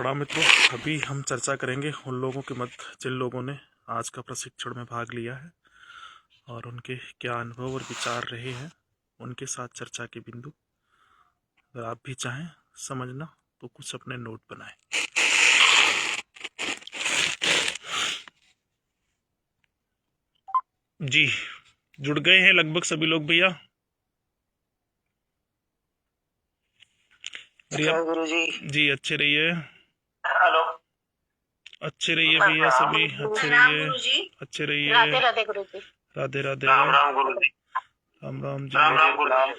प्रणाम मित्रों। अभी हम चर्चा करेंगे उन लोगों के मत जिन लोगों ने आज का प्रशिक्षण में भाग लिया है और उनके क्या अनुभव और विचार रहे हैं, उनके साथ चर्चा के बिंदु। अगर आप भी चाहें समझना तो कुछ अपने नोट बनाएं। जी, जुड़ गए हैं लगभग सभी लोग भैया। गुरुजी जी, अच्छे रहिए। हेलो, अच्छे रहिए भैया, सभी अच्छे रहिए, अच्छे रहिए। राधे राधे गुरुजी। राधे राधे। राम राम गुरुजी। राम राम जी। राम राम गुरुजी।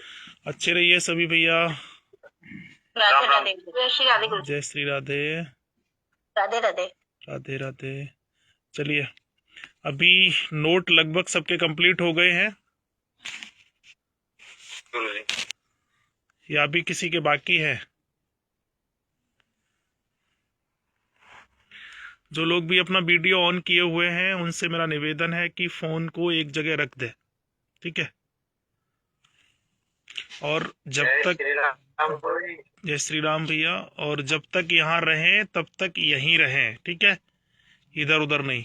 अच्छे रहिए सभी भैया। राधे राधे। जय श्री राधे गुरुजी। जय श्री राधे। राधे राधे। राधे राधे। चलिए, अभी नोट लगभग सबके कंप्लीट हो गए हैं या अभी किसी के बाकी है? जो लोग भी अपना वीडियो ऑन किए हुए हैं उनसे मेरा निवेदन है कि फोन को एक जगह रख दे, ठीक है? और जब तक जय श्री राम भैया, और जब तक यहाँ रहें तब तक यहीं रहें, ठीक है? इधर उधर नहीं।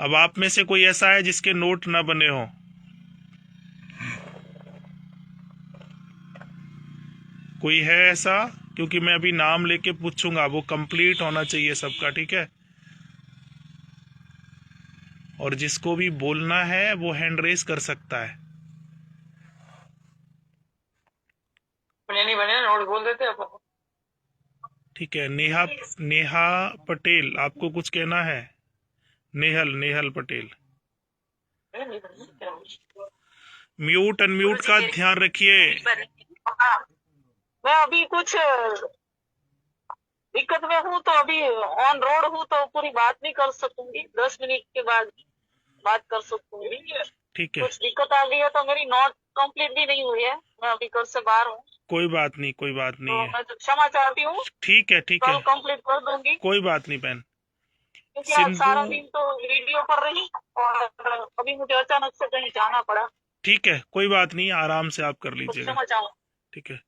अब आप में से कोई ऐसा है जिसके नोट ना बने हो? कोई है ऐसा? क्योंकि मैं अभी नाम लेके पूछूंगा, वो कंप्लीट होना चाहिए सबका, ठीक है? और जिसको भी बोलना है वो हैंड रेस कर सकता है। नहीं बने नोट बोल देते अपन। ठीक है, नेहा पटेल, आपको कुछ कहना है? नेहल पटेल। म्यूट अनम्यूट का ध्यान रखिए। मैं अभी कुछ दिक्कत में हूँ तो अभी ऑन रोड हूँ तो पूरी बात नहीं कर सकूंगी। 10 मिनट के बाद बात कर सकूंगी। ठीक है, कुछ दिक्कत आ गई है तो मेरी नोट कंप्लीट भी नहीं हुई है। मैं अभी घर से बाहर हूँ। कोई बात नहीं, कोई बात नहीं तो है। मैं क्षमा चाहती हूँ। ठीक है, ठीक कल है, कंप्लीट कर दूंगी। कोई बात नहीं बहन। क्योंकि आज सारा दिन तो वीडियो पर रही और अभी मुझे अचानक से कहीं जाना पड़ा। ठीक है, कोई बात नहीं, आराम से आप कर लीजिएगा, क्षमा चाहूँ। ठीक है?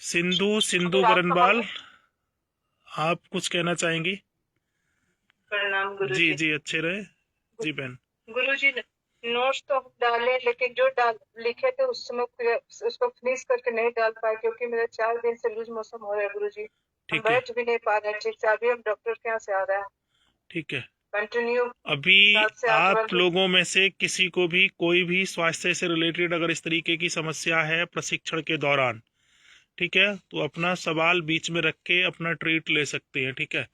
सिंधु बरनबाल, आप कुछ कहना चाहेंगी? प्रणाम जी गुरुजी। जी, अच्छे रहे जी बहन। गुरुजी, नोट्स तो हम डाले लेकिन जो लिखे थे उस समय उसको फिनिश करके नहीं डाल पाए क्योंकि मेरा 4 दिन से लूज मोशन हो रहा है गुरुजी। हम बैठ भी नहीं पा रहे ठीक से। अभी हम डॉक्टर के यहाँ से आ रहे हैं। ठीक है, कंटिन्यू अभी आप लोगों में से किसी को भी कोई भी स्वास्थ्य से रिलेटेड अगर इस तरीके की समस्या है प्रशिक्षण के दौरान, ठीक है, तो अपना सवाल बीच में रख के अपना ट्रीट ले सकते हैं, ठीक है?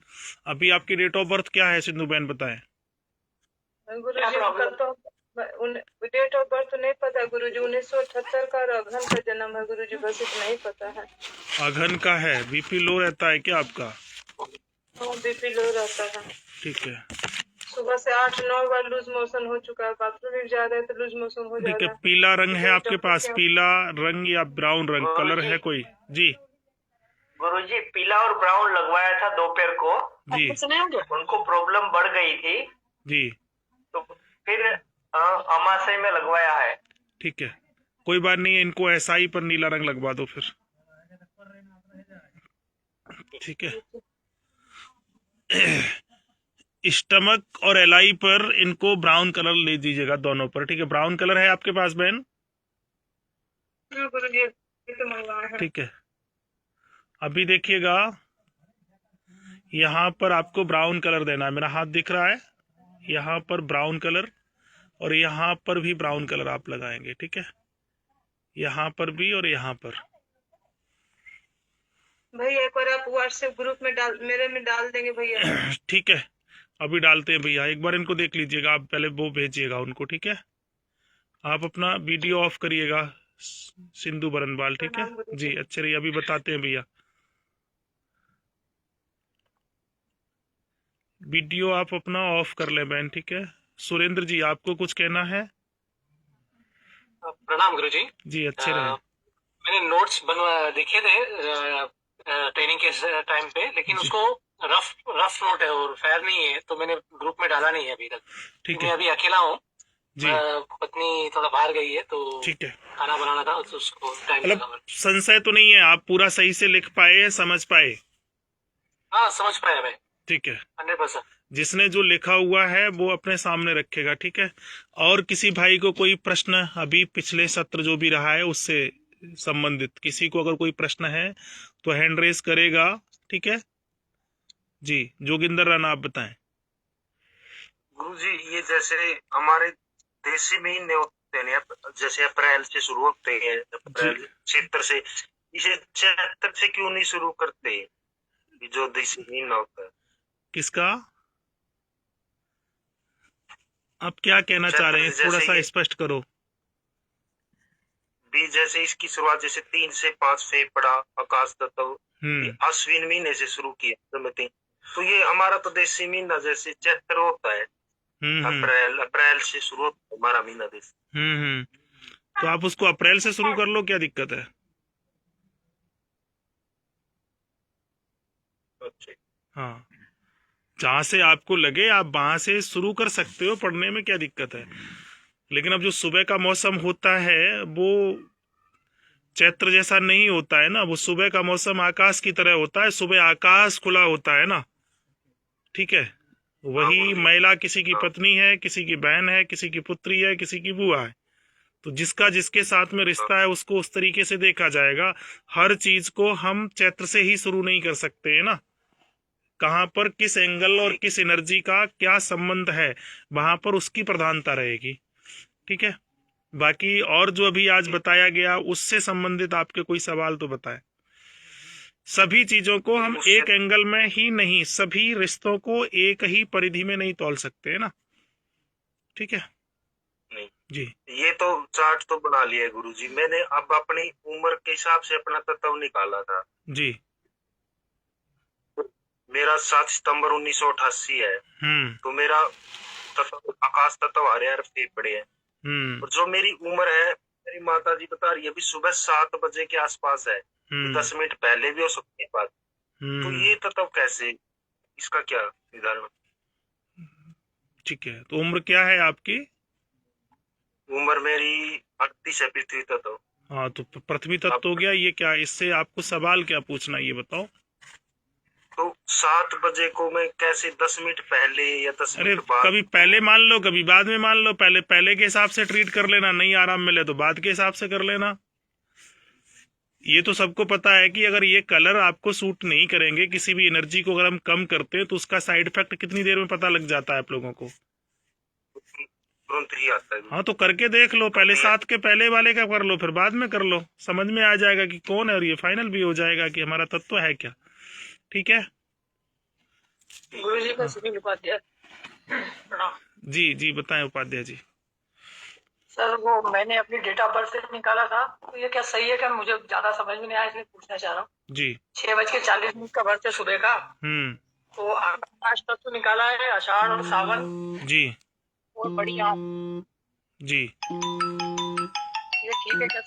अभी आपकी डेट ऑफ बर्थ क्या है सिंधु बहन, बताएं? गुरुजी कल तो डेट ऑफ बर्थ नहीं पता गुरुजी। 1978 का और अघन का जन्म है गुरुजी, बस इतना ही पता है। अघन का है। बीपी लो रहता है क्या आपका? बीपी लो रहता है। ठीक है, सुबह से 8-9 बार लूज मोशन हो चुका है। बाथरूम में जा रहे तो लूज मोशन हो जा ठीक है। रहा है। पीला रंग है आपके पास? पीला रंग या ब्राउन रंग कलर है कोई? जी गुरुजी, पीला और ब्राउन लगवाया था दोपहर को जी। उनको प्रॉब्लम बढ़ गई थी जी, तो फिर अमाशय में लगवाया है। ठीक है, कोई बात नहीं है। इनको एसआई पर नीला रंग लगवा दो फिर, ठीक है? स्टमक और एलआई पर इनको ब्राउन कलर ले दीजिएगा, दोनों पर, ठीक है? ब्राउन कलर है आपके पास बहन? ठीक है, अभी देखिएगा, यहाँ पर आपको ब्राउन कलर देना है। मेरा हाथ दिख रहा है, यहाँ पर ब्राउन कलर और यहाँ पर भी ब्राउन कलर आप लगाएंगे, ठीक है? यहाँ पर भी और यहाँ पर। भैया एक बार आप व्हाट्सएप ग्रुप में मेरे में डाल देंगे भैया? ठीक है, अभी डालते हैं भैया। एक बार इनको देख लीजिएगा, आप पहले वो भेजिएगा उनको, ठीक है? आप अपना वीडियो ऑफ करिएगा सिंधु बरनबाल, ठीक है जी? अच्छे रहिए, अभी बताते हैं भैया। वीडियो आप अपना ऑफ कर लें बहन, ठीक है? सुरेंद्र जी, आपको कुछ कहना है? प्रणाम गुरुजी। जी, अच्छे रहे। मैंने नोट्स लिखे थे ट्रेनिंग के टाइम पे, लेकिन उसको रफ नोट है और फेयर नहीं है तो मैंने ग्रुप में डाला नहीं है अभी तक। ठीक मैं है अभी अकेला हूँ जी। पत्नी थोड़ा बाहर गई है तो ठीक है, खाना बनाना था तो उसको टाइम लगा। संशय तो नहीं है? आप पूरा सही से लिख पाए, समझ पाए? हाँ समझ पाया मैं, ठीक है। 100%। जिसने जो लिखा हुआ है वो अपने सामने रखेगा, ठीक है। और किसी भाई को कोई प्रश्न अभी पिछले सत्र जो भी रहा है उससे संबंधित किसी को अगर कोई प्रश्न है तो हैंड रेस करेगा, ठीक है जी। जोगिंदर राणा आप बताएं। गुरुजी ये जैसे हमारे देशी महीने होते हैं, जैसे अप्रैल से शुरू होते हैं, अप्रैल क्षेत्र से, इसे चैत्र से क्यों नहीं शुरू करते, जो देशी महीना होता है? किसका? आप क्या कहना चाह रहे हैं, थोड़ा सा स्पष्ट करो। भी जैसे इसकी शुरुआत जैसे 3 से 5 फेफड़ा आकाश तत्व अश्विन महीने से शुरू किया, तो ये हमारा तो देशी महीना जैसे चैत्र होता है, अप्रैल से शुरू होता है हमारा महीना देश। तो आप उसको अप्रैल से शुरू कर लो, क्या दिक्कत है? हाँ, जहां से आपको लगे आप वहां से शुरू कर सकते हो, पढ़ने में क्या दिक्कत है। लेकिन अब जो सुबह का मौसम होता है वो चैत्र जैसा नहीं होता है ना, वो सुबह का मौसम आकाश की तरह होता है, सुबह आकाश खुला होता है ना, ठीक है। वही महिला किसी की पत्नी है, किसी की बहन है, किसी की पुत्री है, किसी की बुआ है, तो जिसका जिसके साथ में रिश्ता है उसको उस तरीके से देखा जाएगा। हर चीज को हम चैत्र से ही शुरू नहीं कर सकते है ना, कहां पर किस एंगल और किस एनर्जी का क्या संबंध है वहां पर उसकी प्रधानता रहेगी, ठीक है। बाकी और जो अभी आज बताया गया उससे संबंधित आपके कोई सवाल तो बताएं। सभी चीजों को हम एक एंगल में ही नहीं, सभी रिश्तों को एक ही परिधि में नहीं तौल सकते है ना, ठीक है नहीं जी। ये तो चार्ट तो बना लिया गुरुजी मैंने, अब अपनी उम्र के हिसाब से अपना तत्व निकाला था जी। मेरा 7 सितंबर 1988 है, तो मेरा तत्व आकाश तत्व हरे फेफड़े है, और जो मेरी उम्र है मेरी माता जी बता रही है अभी सुबह 7 बजे के आसपास है, 10 मिनट पहले भी हो सकती है बात, तो ये तत्व कैसे, इसका क्या निर्धारण? ठीक है, तो उम्र क्या है आपकी? उम्र मेरी 38 है, पृथ्वी तत्व। हाँ, तो पृथ्वी तत्व हो गया। ये क्या, इससे आपको सवाल क्या पूछना ये बताओ। तो 7 बजे को मैं कैसे 10 मिनट पहले या 10 अरे मिनट बाद? कभी पहले मान लो, कभी बाद में मान लो, पहले के हिसाब से ट्रीट कर लेना, नहीं आराम मिले तो बाद के हिसाब से कर लेना। ये तो सबको पता है कि अगर ये कलर आपको सूट नहीं करेंगे, किसी भी एनर्जी को अगर हम कम करते हैं तो उसका साइड इफेक्ट कितनी देर में पता लग जाता है आप लोगों को? तुरंत ही आता है। हाँ, तो करके देख लो, पहले 7 के पहले वाले का कर लो, फिर बाद में कर लो, समझ में आ जाएगा कि कौन है, और ये फाइनल भी हो जाएगा कि हमारा तत्व है क्या, ठीक है। गुरुजी का सुनील उपाध्याय। जी जी बताएं उपाध्याय जी। सर वो मैंने अपनी डेट ऑफ बर्थ से निकाला था, तो ये क्या सही है क्या, मुझे ज्यादा समझ में नहीं आया इसलिए पूछना चाह रहा हूँ जी। 6:40 का बर्थ है सुबह का। तो आकाश तत्व निकाला है, आषाढ़ और सावन जी, और बड़ी आंख जी। ये ठीक है क्या?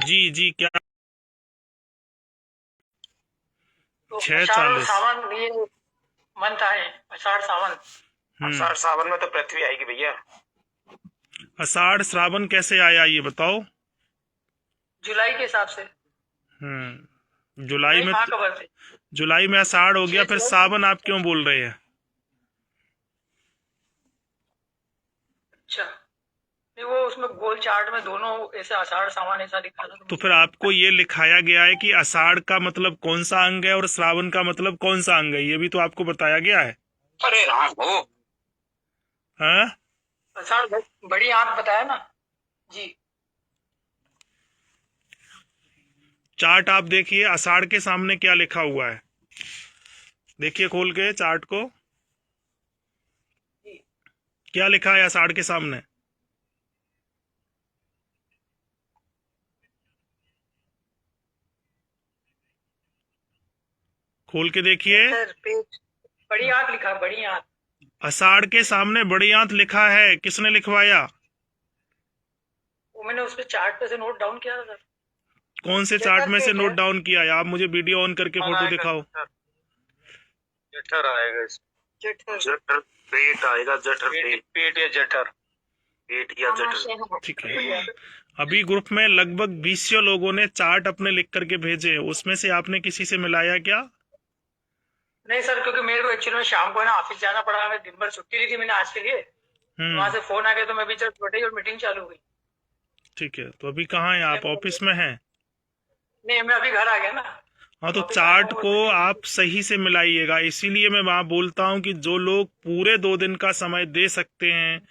जी जी क्या? तो 6:40 सावन ये मंथ है, आषाढ़ सावन। आषाढ़ सावन में तो पृथ्वी आएगी भैया। आषाढ़ श्रावण कैसे आया ये बताओ? जुलाई के हिसाब से। जुलाई में, जुलाई में आषाढ़ हो गया, फिर सावन आप क्यों बोल रहे हैं? अच्छा, नहीं वो उसमें गोल चार्ट में दोनों ऐसे आषाढ़ सावन ऐसा लिखा था। तो फिर आपको ये लिखाया गया है कि आषाढ़ का मतलब कौन सा अंग है और श्रावण का मतलब कौन सा अंग है, ये भी तो आपको बताया गया है। अरे हाँ वो हाँ, आषाढ़ बड़ी आंख बताया ना जी। चार्ट आप देखिए, आषाढ़ के सामने क्या लिखा हुआ है, देखिए खोल के चार्ट को, क्या लिखा है आषाढ़ के सामने? खोल के देखिए, बड़ी आंख लिखा, बड़ी आंख। आषाढ़ के सामने बड़ी आंत लिखा है, किसने लिखवाया? वो मैंने उस पे चार्ट पे से नोट डाउन किया था सर। कौन से चार्ट में से नोट डाउन किया है? आप मुझे वीडियो ऑन करके फोटो दिखाओ। जठर आएगा, जठर पेट आएगा, जठर पेट या जठर। पेट या जठर। ठीक है। अभी ग्रुप में लगभग 20 लोगों ने चार्ट अपने लिख करके भेजे, उसमें से आपने किसी से मिलाया क्या? नहीं सर, क्योंकि मेरे को एक्चुअली में शाम को ना ऑफिस जाना पड़ा, मैं दिन भर छुट्टी ली थी मैंने आज के लिए, वहां से फोन आ गया तो मैं भी चल छोटे और मीटिंग चालू हुई। ठीक है, तो अभी कहाँ हैं आप? ऑफिस में हैं? नहीं, मैं अभी घर आ गया ना। हाँ, तो चार्ट को आप सही से मिलाइएगा। इसीलिए मैं वहां बोलता हूँ कि जो लोग पूरे 2 दिन का समय दे सकते हैं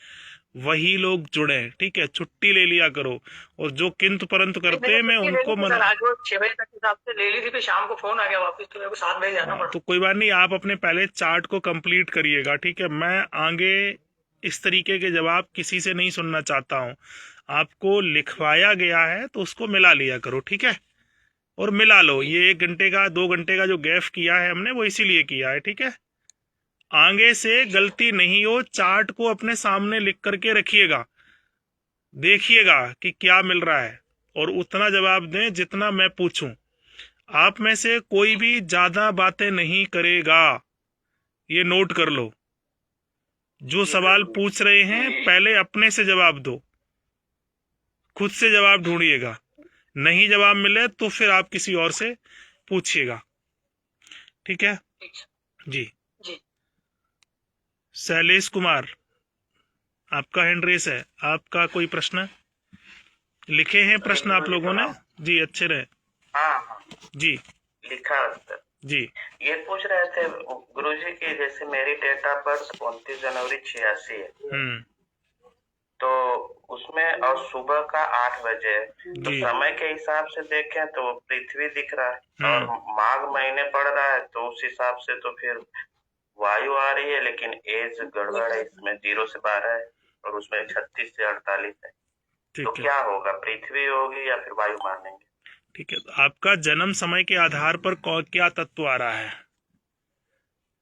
वही लोग जुड़े। ठीक है, छुट्टी ले लिया करो, और जो किंतु परंतु करते हैं मैं उनको 6 बजे तक हिसाब से ले ली थी, फिर शाम को फोन आ गया वापस, तो मेरे को 7 बजे जाना पड़ा। तो कोई बात नहीं, आप अपने पहले चार्ट को कंप्लीट करिएगा। ठीक है, मैं आगे इस तरीके के जवाब किसी से नहीं सुनना चाहता हूँ। आपको लिखवाया गया है तो उसको मिला लिया करो। ठीक है, और मिला लो। ये 1 घंटे का 2 घंटे का जो गैप किया है हमने, वो इसीलिए किया है। ठीक है, आगे से गलती नहीं हो। चार्ट को अपने सामने लिख करके रखिएगा, देखिएगा कि क्या मिल रहा है, और उतना जवाब दें जितना मैं पूछूं। आप में से कोई भी ज्यादा बातें नहीं करेगा, ये नोट कर लो। जो सवाल पूछ रहे हैं पहले अपने से जवाब दो, खुद से जवाब ढूंढिएगा। नहीं जवाब मिले तो फिर आप किसी और से पूछिएगा। ठीक है जी। शैलेश कुमार, आपका हैंड रेस है। आपका कोई प्रश्न लिखे हैं? प्रश्न आप लोगों ने जी, अच्छे रहे। हाँ जी, लिखा सर जी। ये पूछ रहे थे गुरुजी की, जैसे मेरी डेट ऑफ बर्थ 29 जनवरी 86 है, तो उसमें और सुबह का 8 बजे है, तो समय के हिसाब से देखें तो पृथ्वी दिख रहा है, और माघ महीने पड़ रहा है, तो उस हिसाब से तो फिर वायु आ रही है, लेकिन एज गड़बड़ है, इसमें 0 से 12 है और उसमें 36 से 48 है। तो क्या होगा, पृथ्वी होगी या फिर वायु मानेंगे? ठीक है, तो आपका जन्म समय के आधार पर क्या तत्व आ रहा है?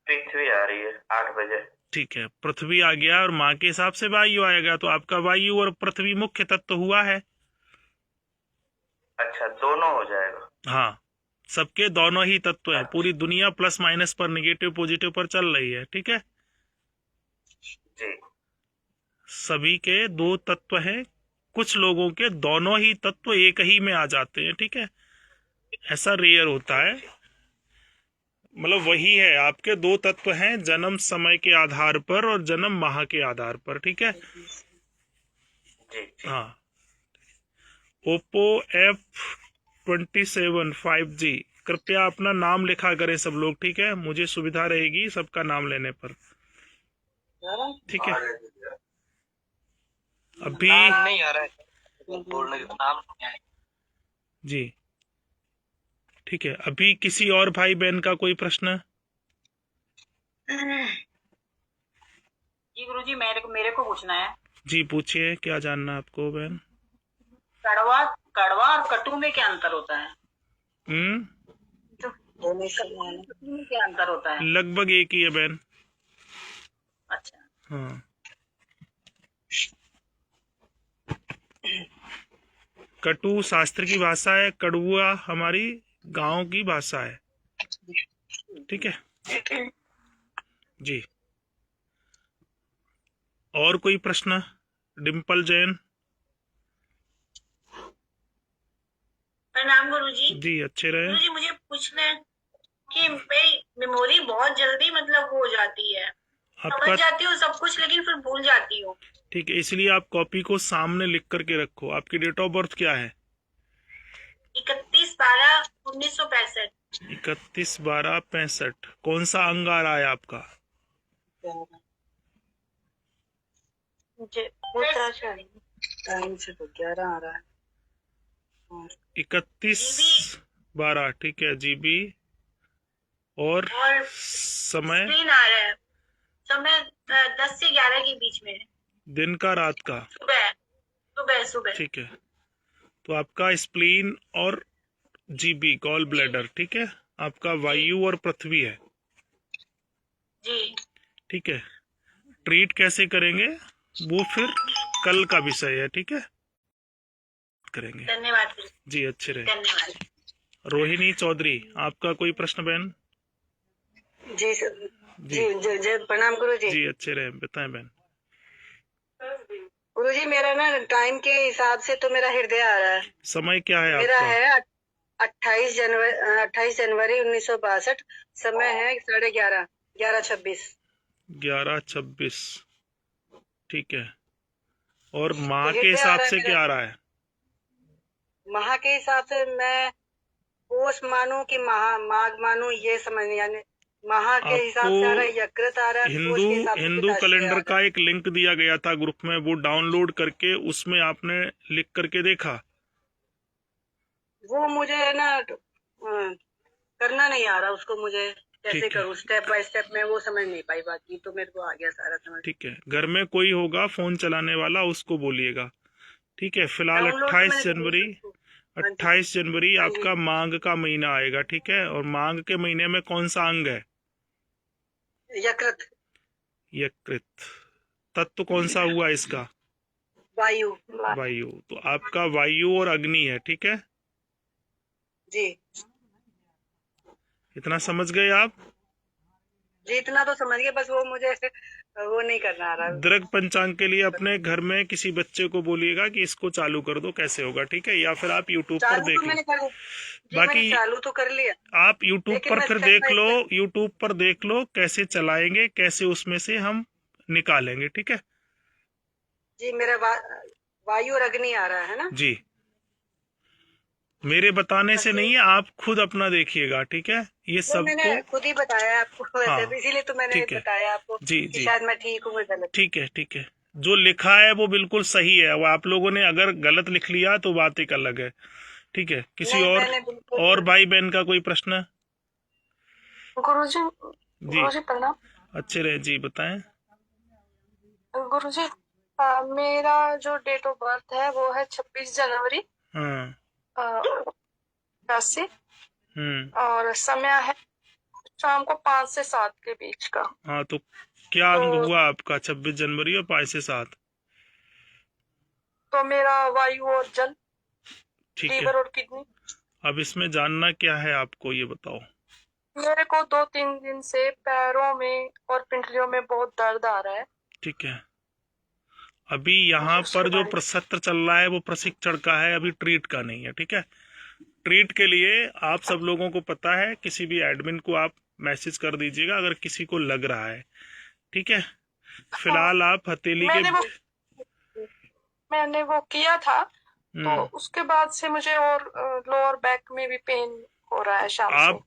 पृथ्वी आ रही है 8 बजे। ठीक है, पृथ्वी आ गया और माँ के हिसाब से वायु आएगा, तो आपका वायु और पृथ्वी मुख्य तत्व हुआ है। अच्छा, दोनों हो जाएगा? हाँ, सबके दोनों ही तत्व हैं। पूरी दुनिया प्लस माइनस पर, निगेटिव पॉजिटिव पर चल रही है। ठीक है जी। सभी के 2 तत्व हैं, कुछ लोगों के दोनों ही तत्व एक ही में आ जाते हैं। ठीक है, ऐसा रेयर होता है। मतलब वही है, आपके 2 तत्व हैं जन्म समय के आधार पर और जन्म माह के आधार पर। ठीक है हाँ। ओप्पो F27 5G, कृपया अपना नाम लिखा करें सब लोग। ठीक है, मुझे सुविधा रहेगी सबका नाम लेने पर। ठीक है, अभी नहीं आ रहा है बोलने का नाम जी। ठीक है, अभी किसी और भाई बहन का कोई प्रश्न? जी गुरुजी, मेरे को पूछना है। जी पूछिए, क्या जानना आपको बहन? कड़वा और कटु में क्या अंतर होता है? क्या अंतर होता है? लगभग एक ही है बहन। अच्छा हाँ, कटु शास्त्र की भाषा है, कड़ुआ हमारी गांव की भाषा है। ठीक है जी। और कोई प्रश्न? डिम्पल जैन। प्रणाम गुरुजी। जी, अच्छे रहे। गुरुजी, मुझे पूछना है कि मेरी मेमोरी बहुत जल्दी मतलब हो जाती है, समझ जाती हूँ सब कुछ, लेकिन फिर भूल जाती हूँ। ठीक है, इसलिए आप कॉपी को सामने लिख करके रखो। आपकी डेट ऑफ बर्थ क्या है? 31/12/1965। 31/12/65। कौन सा अंग आ रहा है आपका? 11 आ रहा है। 31/12। ठीक है, जीबी। और समय? स्क्रीन आ रहा है, समय 10 से 11 के बीच में। दिन का, रात का? सुबह। ठीक है, तो आपका स्प्लीन और जीबी गॉल ब्लैडर। ठीक है, आपका वायु और पृथ्वी है जी। ठीक है, ट्रीट कैसे करेंगे वो फिर कल का विषय है। ठीक है, करेंगे। धन्यवाद जी, अच्छे रहे। धन्यवाद। रोहिणी चौधरी, आपका कोई प्रश्न बहन? जी सर। जी प्रणाम गुरु जी। जी, अच्छे रहे, बताएं बहन। गुरुजी मेरा ना टाइम के हिसाब से तो मेरा हृदय आ रहा है। समय क्या है मेरा आपका? है 28 जनवरी 1962। समय है 11:30, 11:26। 11:26। ठीक है। और माह तो के हृदय आ हिसाब रहा है से क्या मेरा। आ रहा है? माह के हिसाब से मैं पोष मानू कि माघ मानू, ये समझ नहीं आने। माह के हिसाब से आ रहा है, आपको यकृत आ रहा है, पोष हिंदू के हिसाब से हिंदू पिताश्री आ कैलेंडर रहा का है। एक लिंक दिया गया था ग्रुप में, वो डाउनलोड करके उसमें आपने लिख करके देखा? वो मुझे है ना करना नहीं आ रहा, उसको मुझे कैसे करूँ स्टेप बाय स्टेप में, वो समझ नहीं पाई। बाकी तो मेरे को आ गया सारा समझ। ठीक है, घर में कोई होगा फोन चलाने वाला, उसको बोलिएगा। ठीक है, फिलहाल डाउनलोड तो 28 मैंने जनवरी हाँ जी। 28 जनवरी हाँ जी। आपका माघ का महीना आएगा। ठीक है, और माघ के महीने में कौन सा अंग है? यकृत। यकृत। तत्व कौन सा हुआ इसका? वायु। वायु। तो आपका वायु और अग्नि है। ठीक है जी इतना समझ गए आप? जी, इतना तो समझ गए, बस वो मुझे वो नहीं करना आ रहा। दृग पंचांग के लिए अपने घर में किसी बच्चे को बोलिएगा कि इसको चालू कर दो, कैसे होगा। ठीक है, या फिर आप यूट्यूब पर देख लो। बाकी चालू तो कर लिया, आप यूट्यूब पर फिर step देख by लो, step- यूट्यूब पर देख लो कैसे चलाएंगे, कैसे उसमें से हम निकालेंगे। ठीक है जी। मेरा वायु और अग्नि आ रहा है ना जी, मेरे बताने से नहीं है, आप खुद अपना देखिएगा। ठीक है, ये तो मैंने सबको खुद ही बताया आपको वैसे, हाँ, इसीलिए तो मैंने ठीक है। बताया आपको जी कि जी शायद मैं ठीक हूँ गलत। ठीक है ठीक है, जो लिखा है वो बिल्कुल सही है। वो आप लोगों ने अगर गलत लिख लिया तो बात एक अलग है। ठीक है, किसी नहीं, और मैंने बिल्कुल और भाई बहन का कोई प्रश्न? गुरुजी जी गुरुजी प्रणाम। अच्छे रहे जी, बताएं। गुरुजी मेरा जो डेट ऑफ बर्थ है वो है 26 जनवरी हाँ 80। और समय है शाम को 5 से 7 के बीच का। हाँ, तो क्या अंग तो, हुआ आपका 26 जनवरी और 5 से 7? तो मेरा वायु और जल, ठीक लीवर है, और किडनी। अब इसमें जानना क्या है आपको, ये बताओ। मेरे को 2-3 दिन से पैरों में और पिंडलियों में बहुत दर्द आ रहा है। ठीक है, अभी यहाँ पर जो सत्र चल रहा है वो प्रशिक्षण का है, अभी ट्रीट का नहीं है। ठीक है, ट्रीट के लिए आप सब लोगों को पता है, किसी भी एडमिन को आप मैसेज कर दीजिएगा अगर किसी को लग रहा है। ठीक है, फिलहाल आप हथेली के मैंने वो किया था, तो उसके बाद से मुझे और लोअर बैक में भी पेन हो रहा है शाम से।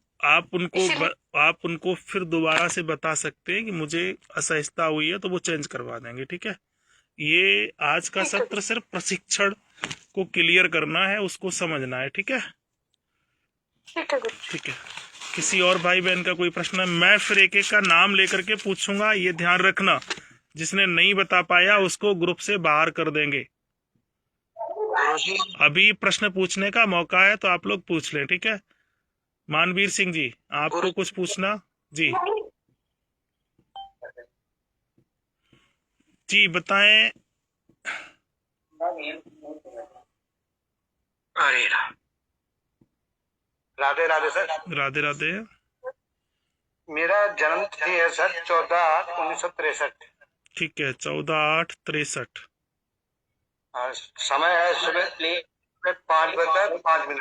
आप उनको फिर दोबारा से बता सकते हैं कि मुझे असहजता हुई है, तो वो चेंज करवा देंगे। ठीक है, ये आज का सत्र सिर्फ प्रशिक्षण को क्लियर करना है, उसको समझना है। ठीक है ठीक है, किसी और भाई बहन का कोई प्रश्न है? मैं फिर एक एक का नाम लेकर के पूछूंगा, ये ध्यान रखना। जिसने नहीं बता पाया उसको ग्रुप से बाहर कर देंगे। अभी प्रश्न पूछने का मौका है, तो आप लोग पूछ लें। ठीक है, मानवीर सिंह जी, आपको कुछ पूछना? जी जी बताएं। अरे राधे राधे सर। राधे राधे। मेरा जन्म तिथि है सर 14/8/1963। ठीक है, 14/8/63। समय है सुबह 5:05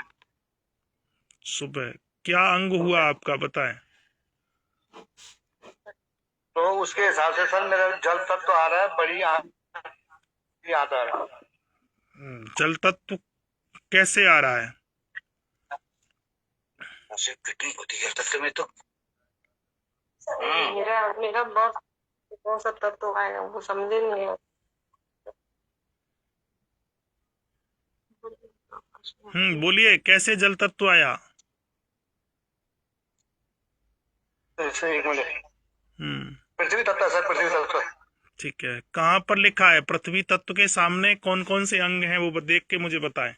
सुबह। क्या अंग हुआ आपका, बताएं। तो उसके हिसाब से सर मेरा जल तत्व आ रहा है, बड़ी याद आ रहा है। जल तत्व कैसे आ रहा है? फिटिंग होती है तत्व में तो मेरा बहुत कौन सा तत्व आया वो समझे नहीं है। बोलिए, कैसे जल तत्व आया? एक मिनट। पृथ्वी तत्व सर, पृथ्वी तत्व। ठीक है, कहाँ पर लिखा है? पृथ्वी तत्व के सामने कौन कौन से अंग हैं वो देख के मुझे बताएं।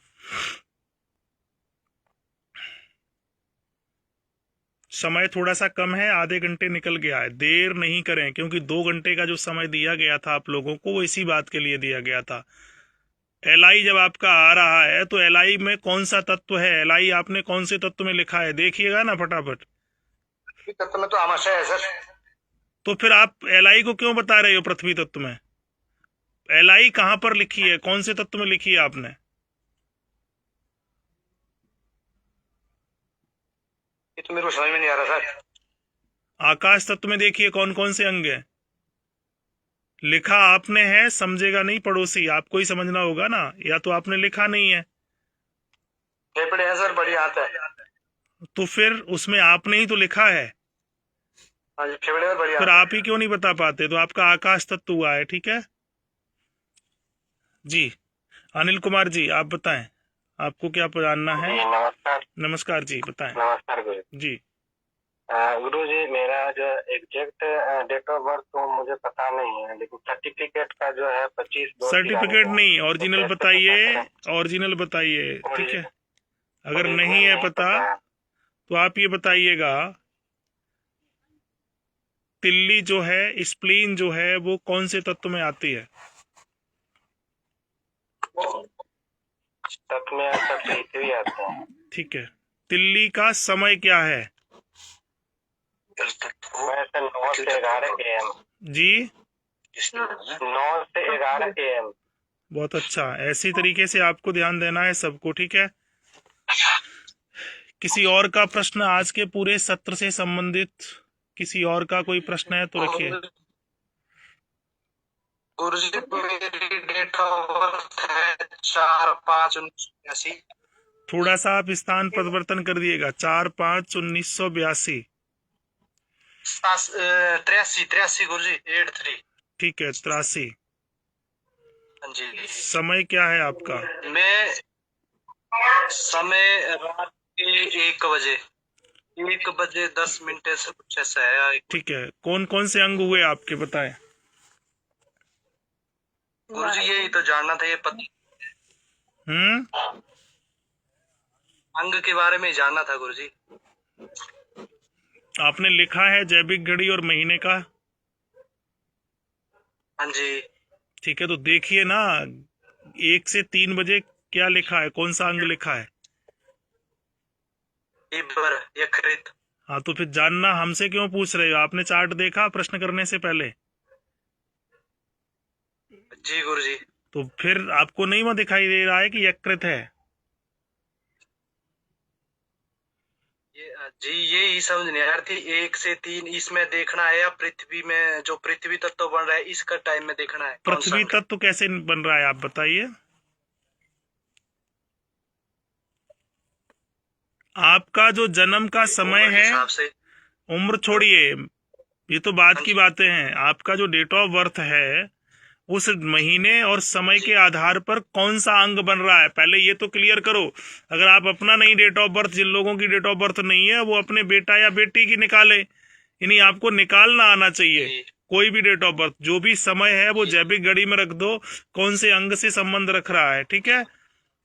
समय थोड़ा सा कम है, आधे घंटे निकल गया है, देर नहीं करें, क्योंकि 2 घंटे का जो समय दिया गया था आप लोगों को वो इसी बात के लिए दिया गया था। एलआई जब आपका आ रहा है तो एलआई में कौन सा तत्व है, एलआई आपने कौन से तत्व में लिखा है, देखिएगा ना फटाफट। तत्व में तो आमाशय है सर। तो फिर आप एलआई को क्यों बता रहे हो पृथ्वी तत्व में? एलआई कहाँ पर लिखी है, कौन से तत्व में लिखी है आपने? ये तो मेरे को समझ में नहीं आ रहा सर। आकाश तत्व में देखिए कौन कौन से अंग है, लिखा आपने है, समझेगा नहीं पड़ोसी, आपको ही समझना होगा ना, या तो आपने लिखा नहीं है। फेफड़े हैं सर, बड़ी आंत है। तो फिर उसमें आपने ही तो लिखा है। हाँ जी, फेफड़े में बड़ी फिर आंत आप ही क्यों नहीं बता पाते? तो आपका आकाश तत्व हुआ है। ठीक है जी। अनिल कुमार जी, आप बताएं, आपको क्या जानना है? नमस्कार। नमस्कार जी, बताएं। नमस्कार गुरु जी। गुरु जी, मेरा जो एग्जैक्ट डेट ऑफ बर्थ तो मुझे पता नहीं है, लेकिन सर्टिफिकेट का जो है 25/2 सर्टिफिकेट नहीं, ओरिजिनल बताइए, ओरिजिनल बताइए। ठीक है, अगर नहीं है पता तो आप ये बताइएगा, तिल्ली जो है, स्प्लीन जो है, वो कौन से तत्व में आती है? तत्व में सब पृथ्वी आते हैं। ठीक है, तिल्ली का समय क्या है? 9 से 11 AM जी, 9 से 11 AM। बहुत अच्छा, ऐसी तरीके से आपको ध्यान देना है सबको। ठीक है, किसी और का प्रश्न आज के पूरे सत्र से संबंधित, किसी और का कोई प्रश्न है तो रखिए। गुरुजी, मेरी डेट ऑफ बर्थ है 4/5/1982। थोड़ा सा आप स्थान परिवर्तन कर दिएगा। 4/5/1982। 83 गुरुजी, 83। ठीक है, 83। हाँ जी। समय क्या है आपका? मैं समय रात के 1 बजे 1:10 ऐसा कुछ ऐसा है। ठीक है, कौन कौन से अंग हुए आपके, बताएं। गुरुजी, यही तो जानना था, ये अंग के बारे में जानना था गुरुजी। आपने लिखा है जैविक घड़ी और महीने का? हाँ जी। ठीक है, तो देखिए ना, 1 से 3 बजे क्या लिखा है, कौन सा अंग लिखा है? यकृत। हाँ, तो फिर जानना हमसे क्यों पूछ रहे हो? आपने चार्ट देखा प्रश्न करने से पहले? जी गुरुजी। तो फिर आपको नहीं वहां दिखाई दे रहा है कि यकृत है? जी, ये ही समझ नहीं आ रही थी। 1 से 3 इसमें देखना है, या पृथ्वी में जो पृथ्वी तत्व बन रहा है इसका टाइम में देखना है? पृथ्वी तत्व कैसे बन रहा है आप बताइए। आपका जो जन्म का समय है, उम्र छोड़िए, ये तो बाद की बातें हैं। आपका जो डेट ऑफ बर्थ है, उस महीने और समय के आधार पर कौन सा अंग बन रहा है, पहले ये तो क्लियर करो। अगर आप अपना नहीं डेट ऑफ बर्थ, जिन लोगों की डेट ऑफ बर्थ नहीं है वो अपने बेटा या बेटी की निकाले, यानी आपको निकालना आना चाहिए। कोई भी डेट ऑफ बर्थ, जो भी समय है वो जैविक घड़ी में रख दो, कौन से अंग से संबंध रख रहा है। ठीक है,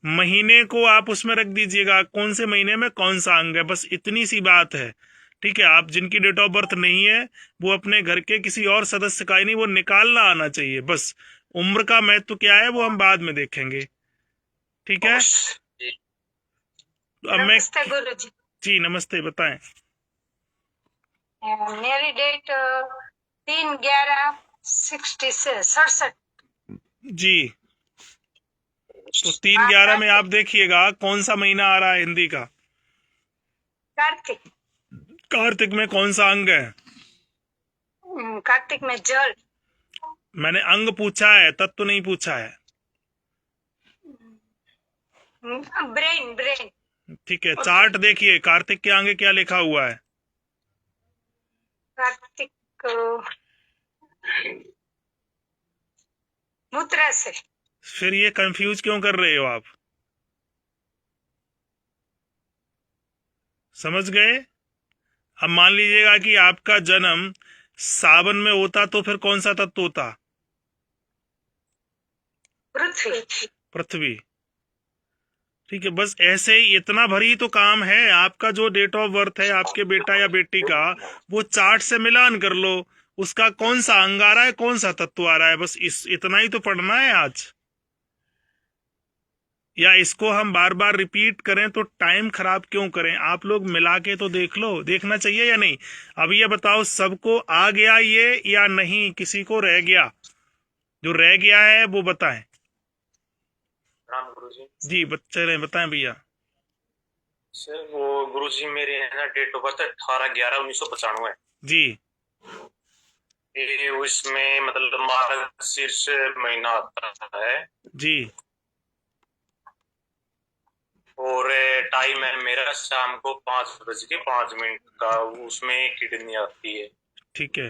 महीने को आप उसमें रख दीजिएगा, कौन से महीने में कौन सा अंग है, बस इतनी सी बात है। ठीक है, आप जिनकी डेट ऑफ बर्थ नहीं है वो अपने घर के किसी और सदस्य का ही नहीं, वो निकालना आना चाहिए बस। उम्र का महत्व क्या है वो हम बाद में देखेंगे। ठीक है, अब मैं जी नमस्ते, बताएं। मेरी डेट 3/11/67। जी, तो 3/11 में आप देखिएगा कौन सा महीना आ रहा है हिंदी का? कार्तिक। कार्तिक में कौन सा अंग है? कार्तिक में जल। मैंने अंग पूछा है, तत्व नहीं पूछा है। ब्रेन। ठीक है, चार्ट देखिए, कार्तिक के आगे क्या लिखा हुआ है? कार्तिक मूत्र से। फिर ये कंफ्यूज क्यों कर रहे हो आप? समझ गए? अब मान लीजिएगा कि आपका जन्म सावन में होता तो फिर कौन सा तत्व होता? पृथ्वी। ठीक है, बस ऐसे ही इतना भरी तो काम है। आपका जो डेट ऑफ बर्थ है आपके बेटा या बेटी का, वो चार्ट से मिलान कर लो, उसका कौन सा अंग आ रहा है, कौन सा तत्व आ रहा है, बस इतना ही तो पढ़ना है आज। या इसको हम बार बार रिपीट करें तो टाइम खराब क्यों करें? आप लोग मिला के तो देख लो, देखना चाहिए या नहीं? अब ये बताओ, सबको आ गया ये या नहीं, किसी को रह गया? जो रह गया है वो बताएं। राम गुरुजी। जी चले बताएं भैया। सर वो गुरुजी मेरे है ना डेट ऑफ बर्थ 18/11/1995 जी। उसमें मतलब मार्गशीर्ष महीना आता है जी। और टाइम है मेरा शाम को 5:05 का, उसमें किडनी आती है। ठीक है,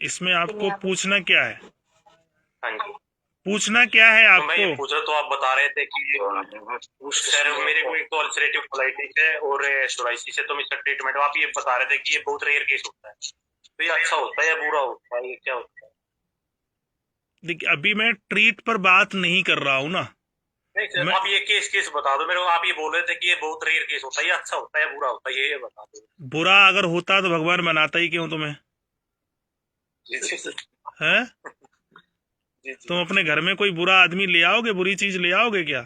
इसमें आपको पूछना क्या है? हाँ जी, पूछना क्या है आपको? तो मैं ये पूछा तो आप बता रहे थे कि सर मेरे को एक तो अल्सरेटिव कोलाइटिस है और सोराइसिस है, तो इसका ट्रीटमेंट आप ये बता रहे थे कि ये बहुत रेयर केस होता है, तो ये अच्छा होता है या बुरा होता है, ये क्या होता है? देखिए अभी मैं ट्रीट पर बात नहीं कर रहा हूँ ना। नहीं सर, आप ये केस बता दो मेरे को। आप ये बोल रहे थे कि ये बहुत रेयर केस होता है, ये अच्छा होता है या बुरा होता है, ये बता दो। बुरा अगर होता तो भगवान बनाता ही क्यों तुम्हें? है तुम अपने घर में कोई बुरा आदमी ले आओगे, बुरी चीज ले आओगे क्या?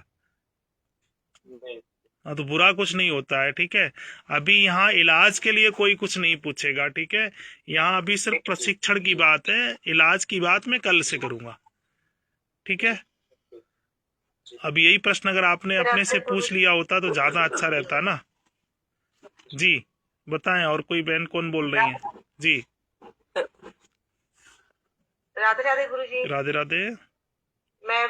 हाँ तो बुरा कुछ नहीं होता है, ठीक है। अभी यहाँ इलाज के लिए कोई कुछ नहीं पूछेगा, ठीक है। यहाँ अभी सिर्फ प्रशिक्षण की बात है, इलाज की बात मैं कल से करूंगा, ठीक है। अब यही प्रश्न अगर आपने अपने से पूछ लिया होता तो ज्यादा अच्छा रहता ना। जी बताएं, और कोई बहन कौन बोल रही है? जी राधे राधे गुरुजी। राधे राधे। मैं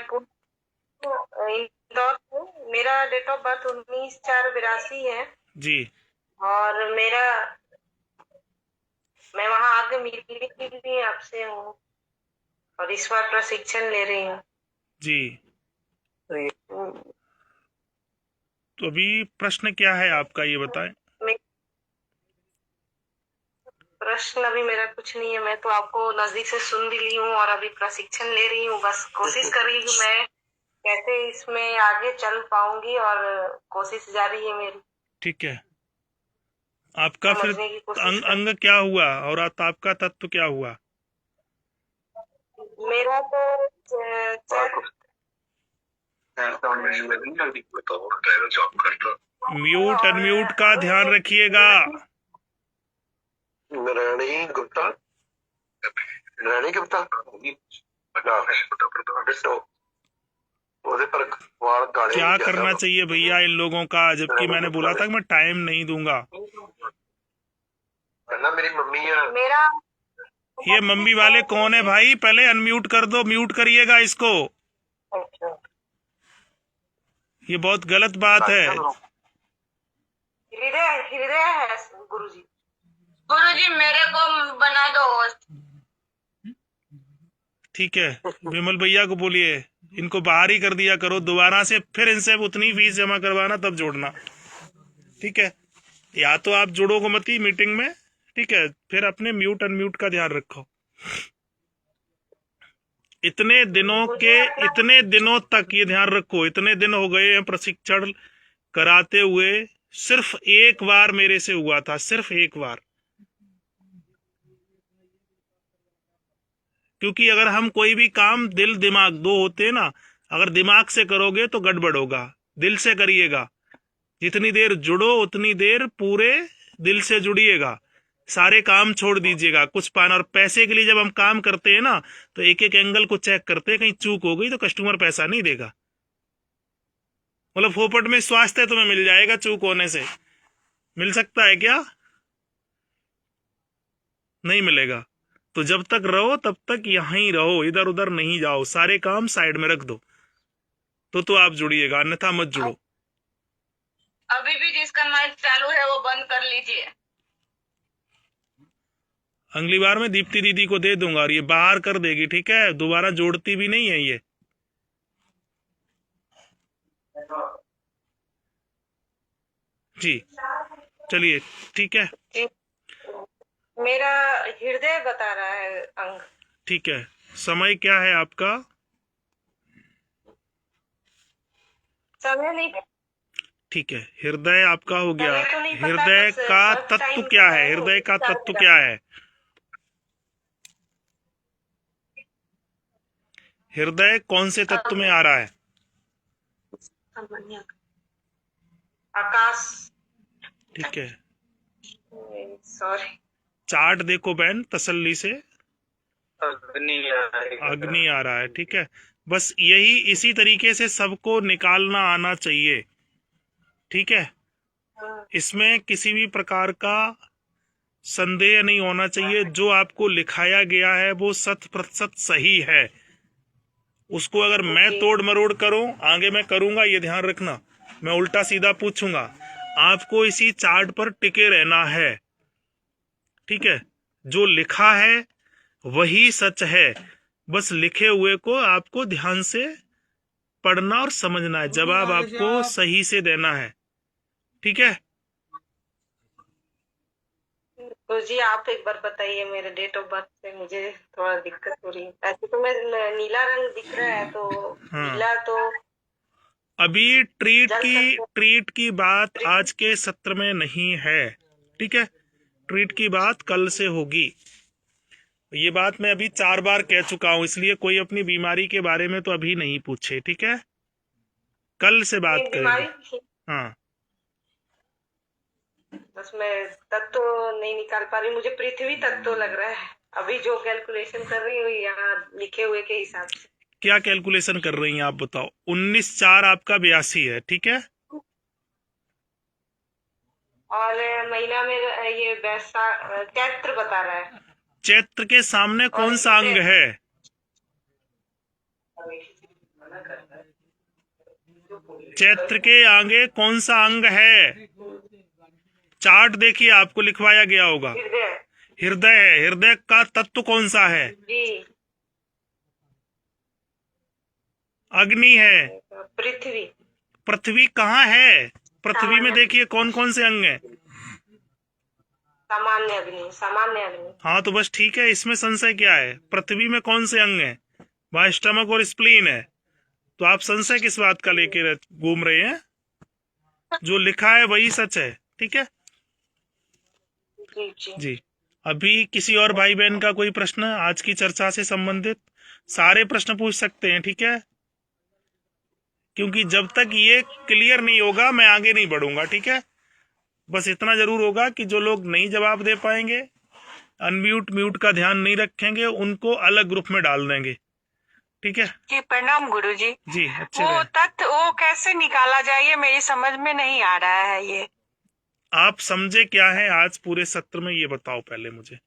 इंदौर हूँ, मेरा डेट ऑफ बर्थ 19/4/82 है जी। और मैं वहाँ आगे मिली भी आपसे हूँ और इस बार प्रशिक्षण ले रही हूँ जी। तो अभी प्रश्न क्या है आपका, ये बताएं। प्रश्न अभी मेरा कुछ नहीं है, मैं तो आपको नजदीक से सुन भी ली हूँ और अभी प्रशिक्षण ले रही हूँ, बस कोशिश कर रही हूँ मैं कैसे इसमें आगे चल पाऊंगी और कोशिश जारी है मेरी। ठीक है, आपका फिर अंग क्या हुआ और आपका तत्व क्या हुआ? मेरा तो म्यूट अनम्यूट का ध्यान रखिएगा। रानी गुप्ता क्या करना चाहिए भैया इन लोगों का, जबकि मैंने बोला था कि मैं टाइम नहीं दूंगा। मेरी मम्मी है। ये मम्मी वाले कौन है भाई? पहले अनम्यूट कर दो, म्यूट करिएगा इसको। ये बहुत गलत बात है। हृदय है गुरुजी। गुरुजी मेरे को बना दो। ठीक है, विमल भैया को बोलिए इनको बाहर ही कर दिया करो, दोबारा से फिर इनसे उतनी फीस जमा करवाना तब जोड़ना, ठीक है। या तो आप जुड़ोगे मत ही मीटिंग में, ठीक है, फिर अपने म्यूट अनम्यूट का ध्यान रखो। इतने दिनों तक ये ध्यान रखो, इतने दिन हो गए हैं प्रशिक्षण कराते हुए, सिर्फ एक बार मेरे से हुआ था, सिर्फ एक बार। क्योंकि अगर हम कोई भी काम दिल दिमाग दो होते हैं ना, अगर दिमाग से करोगे तो गड़बड़ होगा, दिल से करिएगा। जितनी देर जुड़ो उतनी देर पूरे दिल से जुड़िएगा, सारे काम छोड़ दीजिएगा कुछ पाना। और पैसे के लिए जब हम काम करते हैं ना तो एक एक एंगल को चेक करते हैं, कहीं चूक हो गई तो कस्टमर पैसा नहीं देगा। मतलब फोपट में स्वास्थ्य तुम्हें मिल जाएगा, चूक होने से मिल सकता है क्या? नहीं मिलेगा। तो जब तक रहो तब तक यहीं रहो, इधर उधर नहीं जाओ, सारे काम साइड में रख दो तो आप जुड़िएगा, अन्यथा मत जुड़ो। अभी भी जिसका माइक चालू है वो बंद कर लीजिए। अगली बार मैं दीप्ति दीदी को दे दूंगा और ये बाहर कर देगी, ठीक है। दोबारा जोड़ती भी नहीं है ये। जी चलिए, ठीक है। मेरा हृदय बता रहा है अंग। ठीक है, समय क्या है आपका? समय नहीं। ठीक है, हृदय आपका हो गया। हृदय का तत्व क्या है? हृदय का तत्व क्या है? हृदय कौन से तत्व में आ रहा है? आकाश। ठीक है, सॉरी। चार्ट देखो बहन तसल्ली से। अग्नि आ रहा है, ठीक है। बस यही इसी तरीके से सबको निकालना आना चाहिए, ठीक है। इसमें किसी भी प्रकार का संदेह नहीं होना चाहिए। जो आपको लिखाया गया है वो 100% सही है। उसको अगर मैं तोड़ मरोड़ करूं, आगे मैं करूंगा, ये ध्यान रखना, मैं उल्टा सीधा पूछूंगा। आपको इसी चार्ट पर टिके रहना है, ठीक है। जो लिखा है वही सच है, बस लिखे हुए को आपको ध्यान से पढ़ना और समझना है, जवाब आपको सही से देना है, ठीक है। तो जी आप एक बार बताइए, मेरे डेट ऑफ बर्थ से मुझे थोड़ा दिक्कत हो रही है। ऐसे तो मैं नीला रंग दिख रहा है, तो नीला तो अभी ट्रीट की बात आज के सत्र में नहीं है, ठीक है। ट्रीट की बात कल से होगी। ये बात मैं अभी 4 बार कह चुका हूं, इसलिए कोई अपनी बीमारी के बारे में तो अभी नहीं पूछे, ठीक है। कल से बात करेंगे। हाँ, बस मैं तत्व नहीं निकाल पा रही, मुझे पृथ्वी तत्व लग रहा है अभी जो कैलकुलेशन कर रही हूँ यहाँ लिखे हुए के हिसाब से। क्या कैलकुलेशन कर रही हैं आप बताओ? 19/4 आपका 82 है, ठीक है। और महीना में ये चैत्र बता रहा है। चैत्र के सामने कौन सा अंग है? चैत्र के आगे कौन सा अंग है? चार्ट देखिए, आपको लिखवाया गया होगा। हृदय है। हृदय का तत्व कौन सा है? अग्नि है। पृथ्वी। पृथ्वी कहाँ है? पृथ्वी में देखिए कौन कौन से अंग हैं? सामान्य अग्नि, सामान्य अग्नि। हाँ, तो बस ठीक है, इसमें संशय क्या है? पृथ्वी में कौन से अंग हैं? वहाँ स्टमक और स्प्लीन है, तो आप संशय किस बात का लेके घूम रहे हैं? जो लिखा है वही सच है, ठीक है जी। अभी किसी और भाई बहन का कोई प्रश्न आज की चर्चा से संबंधित? सारे प्रश्न पूछ सकते हैं, ठीक है, क्योंकि जब तक ये क्लियर नहीं होगा मैं आगे नहीं बढ़ूंगा, ठीक है। बस इतना जरूर होगा कि जो लोग नहीं जवाब दे पाएंगे, अनम्यूट म्यूट का ध्यान नहीं रखेंगे, उनको अलग ग्रुप में डाल देंगे, ठीक है जी। प्रणाम गुरुजी जी। अच्छे वो तथ्य वो कैसे निकाला जाए, मेरी समझ में नहीं आ रहा है। ये आप समझे क्या है आज पूरे सत्र में, ये बताओ पहले मुझे।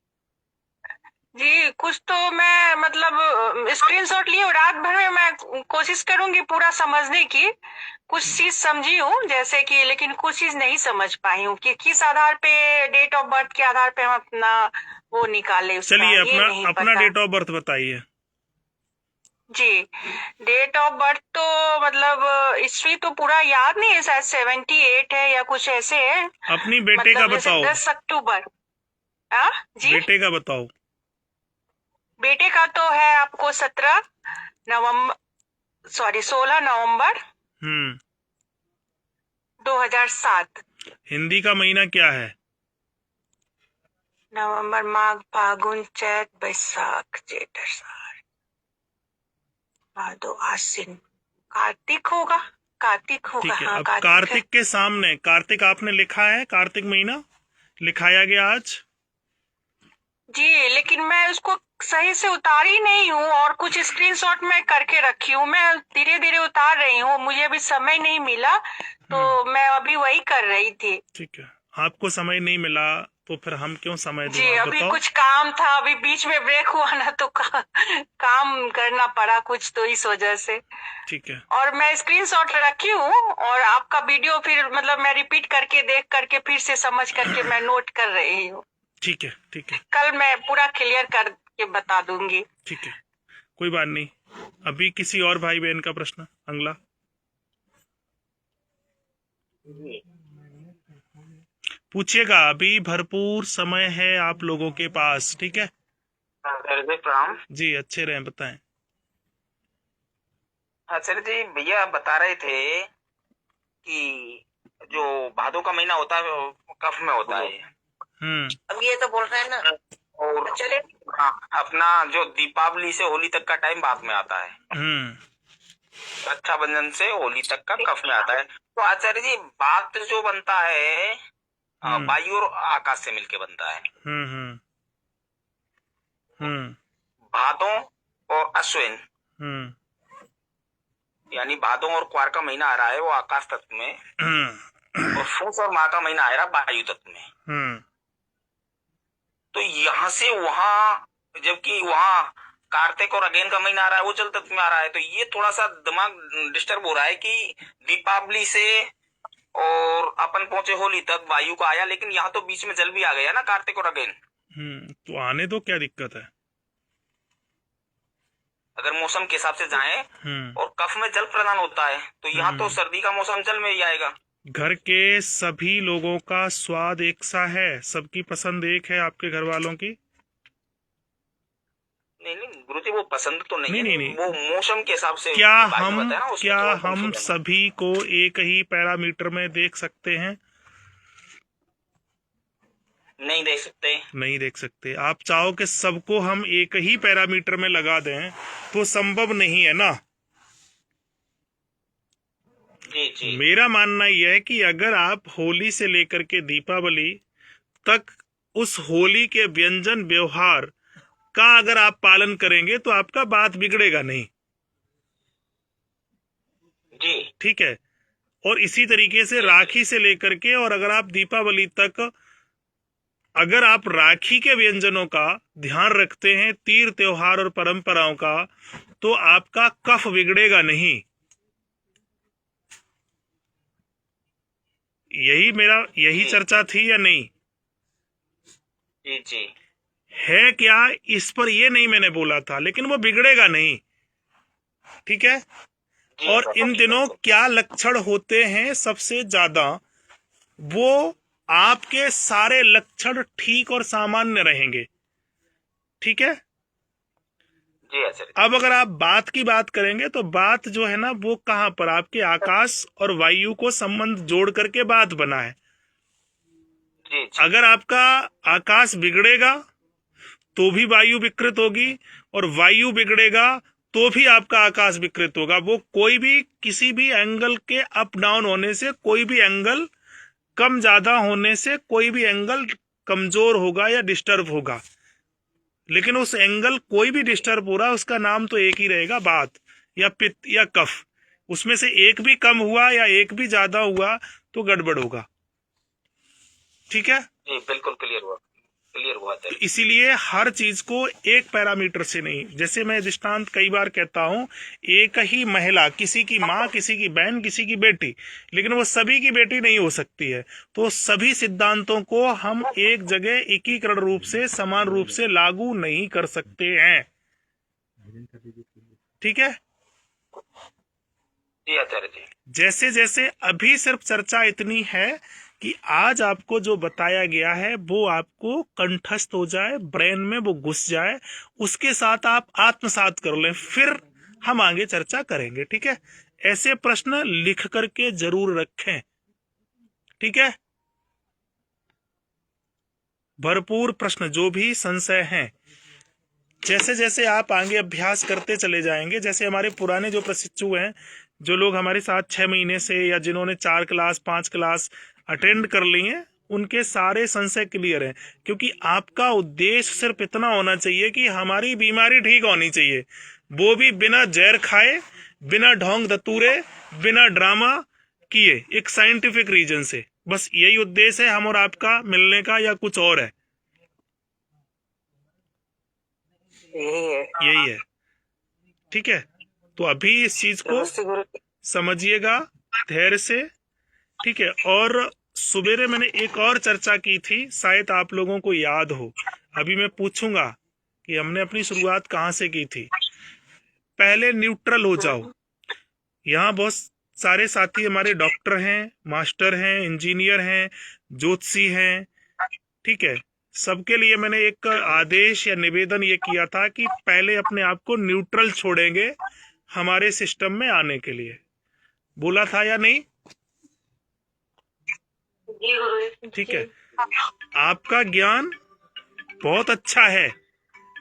जी कुछ तो मैं मतलब स्क्रीनशॉट ली हूँ, रात भर में मैं कोशिश करूंगी पूरा समझने की। कुछ चीज समझी हूँ जैसे कि, लेकिन कुछ चीज नहीं समझ पाई हूँ कि किस आधार पे, डेट ऑफ बर्थ के आधार पे हम अपना वो निकाले। चलिए अपना डेट ऑफ बर्थ बताइए जी। डेट ऑफ बर्थ तो मतलब ईस्वी तो पूरा याद नहीं है, शायद 78 है या कुछ ऐसे है। अपनी बेटे का बताओ। 10 अक्टूबर। जी बेटे का बताओ। बेटे का तो है आपको 16 नवंबर 2007। हिंदी का महीना क्या है? नवंबर, माघ, फागुन, चैत, बैसाख, जेठ, आषाढ़, भादो, आश्विन, कार्तिक होगा। कार्तिक होगा, ठीक है। हाँ, अब कार्तिक के सामने, कार्तिक आपने लिखा है, कार्तिक महीना लिखाया गया आज जी, लेकिन मैं उसको सही से उतारी नहीं हूँ और कुछ स्क्रीनशॉट में करके रखी हूँ। मैं धीरे धीरे उतार रही हूँ, मुझे अभी समय नहीं मिला तो मैं अभी वही कर रही थी। ठीक है, आपको समय नहीं मिला तो फिर हम क्यों समय दें? जी, अभी कुछ काम था, अभी बीच में ब्रेक हुआ ना, तो काम करना पड़ा कुछ, तो इस वजह से। ठीक है। और मैं स्क्रीनशॉट रखी हूँ और आपका वीडियो फिर मतलब मैं रिपीट करके देख करके फिर से समझ करके मैं नोट कर रही हूँ। ठीक है, ठीक है। कल मैं पूरा क्लियर करके बता दूंगी। ठीक है, कोई बात नहीं। अभी किसी और भाई बहन का प्रश्न अगला पूछिएगा, अभी भरपूर समय है आप लोगों के पास, ठीक है प्रणाम जी। अच्छे रहे, बताएं। सर जी, भैया बता रहे थे कि जो भादो का महीना होता है वो कफ में होता है। अब ये तो बोल रहे हैं ना। और चले अपना जो दीपावली से होली तक का टाइम बाद में आता है। रक्षाबंधन से होली तक का कफ में आता है। तो आचार्य जी, बात जो बनता है वायु और आकाश से मिलके बनता है। भादों और अश्विन, यानी भादों और क्वार का महीना आ रहा है वो आकाश तत्व में, और फूस और माह का महीना आ रहा है वायु तत्व में। तो यहाँ से वहां, जबकि वहां कार्तिक और अगेन का महीना आ रहा है वो जल तत्व में आ रहा है, तो ये थोड़ा सा दिमाग डिस्टर्ब हो रहा है कि दीपावली से और अपन पहुंचे होली तक वायु का आया, लेकिन यहाँ तो बीच में जल भी आ गया ना कार्तिक और अगेन। तो आने दो, क्या दिक्कत है? अगर मौसम के हिसाब से जाएं और कफ में जल प्रदान होता है तो यहाँ तो सर्दी का मौसम जल में ही आएगा। घर के सभी लोगों का स्वाद एक सा है, सबकी पसंद एक है आपके घर वालों की? नहीं गुरुजी, वो पसंद तो नहीं, नहीं। वो मौसम के हिसाब से क्या हम सभी को एक ही पैरामीटर में देख सकते हैं? नहीं देख सकते। आप चाहो कि सबको हम एक ही पैरामीटर में लगा दें तो संभव नहीं है ना। जी। मेरा मानना यह है कि अगर आप होली से लेकर के दीपावली तक उस होली के व्यंजन व्यवहार का अगर आप पालन करेंगे तो आपका बात बिगड़ेगा नहीं। जी ठीक है। और इसी तरीके से राखी से लेकर के, और अगर आप दीपावली तक अगर आप राखी के व्यंजनों का ध्यान रखते हैं, तीर त्योहार और परंपराओं का, तो आपका कफ बिगड़ेगा नहीं। यही चर्चा थी या नहीं? जी। है क्या? इस पर ये नहीं मैंने बोला था, लेकिन वो बिगड़ेगा नहीं। ठीक है। और इन दिनों क्या लक्षण होते हैं सबसे ज्यादा? वो आपके सारे लक्षण ठीक और सामान्य रहेंगे। ठीक है। अब अगर आप बात की बात करेंगे तो बात जो है ना वो कहां पर, आपके आकाश और वायु को संबंध जोड़ करके बात बना है। अगर आपका आकाश बिगड़ेगा तो भी वायु विकृत होगी, और वायु बिगड़ेगा तो भी आपका आकाश विकृत होगा। वो कोई भी किसी भी एंगल के अप डाउन होने से, कोई भी एंगल कम ज्यादा होने से, कोई भी एंगल कमजोर होगा या डिस्टर्ब होगा, लेकिन उस एंगल कोई भी डिस्टर्ब हो रहा है उसका नाम तो एक ही रहेगा, बात या पित्त या कफ। उसमें से एक भी कम हुआ या एक भी ज्यादा हुआ तो गड़बड़ होगा। ठीक है जी, बिल्कुल क्लियर हुआ। इसीलिए हर चीज को एक पैरामीटर से नहीं, जैसे मैं दृष्टांत कई बार कहता हूं, एक ही महिला, किसी की माँ, किसी की बहन, किसी की बेटी, लेकिन वो सभी की बेटी नहीं हो सकती है। तो सभी सिद्धांतों को हम एक जगह एकीकरण रूप से, समान रूप से लागू नहीं कर सकते हैं। ठीक है जी आचार्य जी। जैसे जैसे अभी सिर्फ चर्चा इतनी है कि आज आपको जो बताया गया है वो आपको कंठस्थ हो जाए, ब्रेन में वो घुस जाए, उसके साथ आप आत्मसात कर लें, फिर हम आगे चर्चा करेंगे। ठीक है। ऐसे प्रश्न लिख करके जरूर रखें। ठीक है। भरपूर प्रश्न, जो भी संशय हैं, जैसे जैसे आप आगे अभ्यास करते चले जाएंगे, जैसे हमारे पुराने जो प्रशिक्षु हैं, जो लोग हमारे साथ 6 महीने से, या जिन्होंने 4 क्लास 5 क्लास अटेंड कर ली हैं, उनके सारे संशय क्लियर हैं। क्योंकि आपका उद्देश्य सिर्फ इतना होना चाहिए कि हमारी बीमारी ठीक होनी चाहिए, वो भी बिना जहर खाए, बिना ढोंग धतूरे, बिना ड्रामा किए, एक साइंटिफिक रीजन से। बस यही उद्देश्य है हम और आपका मिलने का, या कुछ और है? यही है। ठीक है। तो अभी इस चीज को समझिएगा धैर्य से। ठीक है। और सुबेरे मैंने एक और चर्चा की थी, शायद आप लोगों को याद हो। अभी मैं पूछूंगा कि हमने अपनी शुरुआत कहाँ से की थी। पहले न्यूट्रल हो जाओ। यहाँ बहुत सारे साथी हमारे डॉक्टर हैं, मास्टर हैं, इंजीनियर हैं, ज्योतिषी हैं। ठीक है। सबके लिए मैंने एक आदेश या निवेदन ये किया था कि पहले अपने आप को न्यूट्रल छोड़ेंगे हमारे सिस्टम में आने के लिए। बोला था या नहीं? ठीक है। आपका ज्ञान बहुत अच्छा है,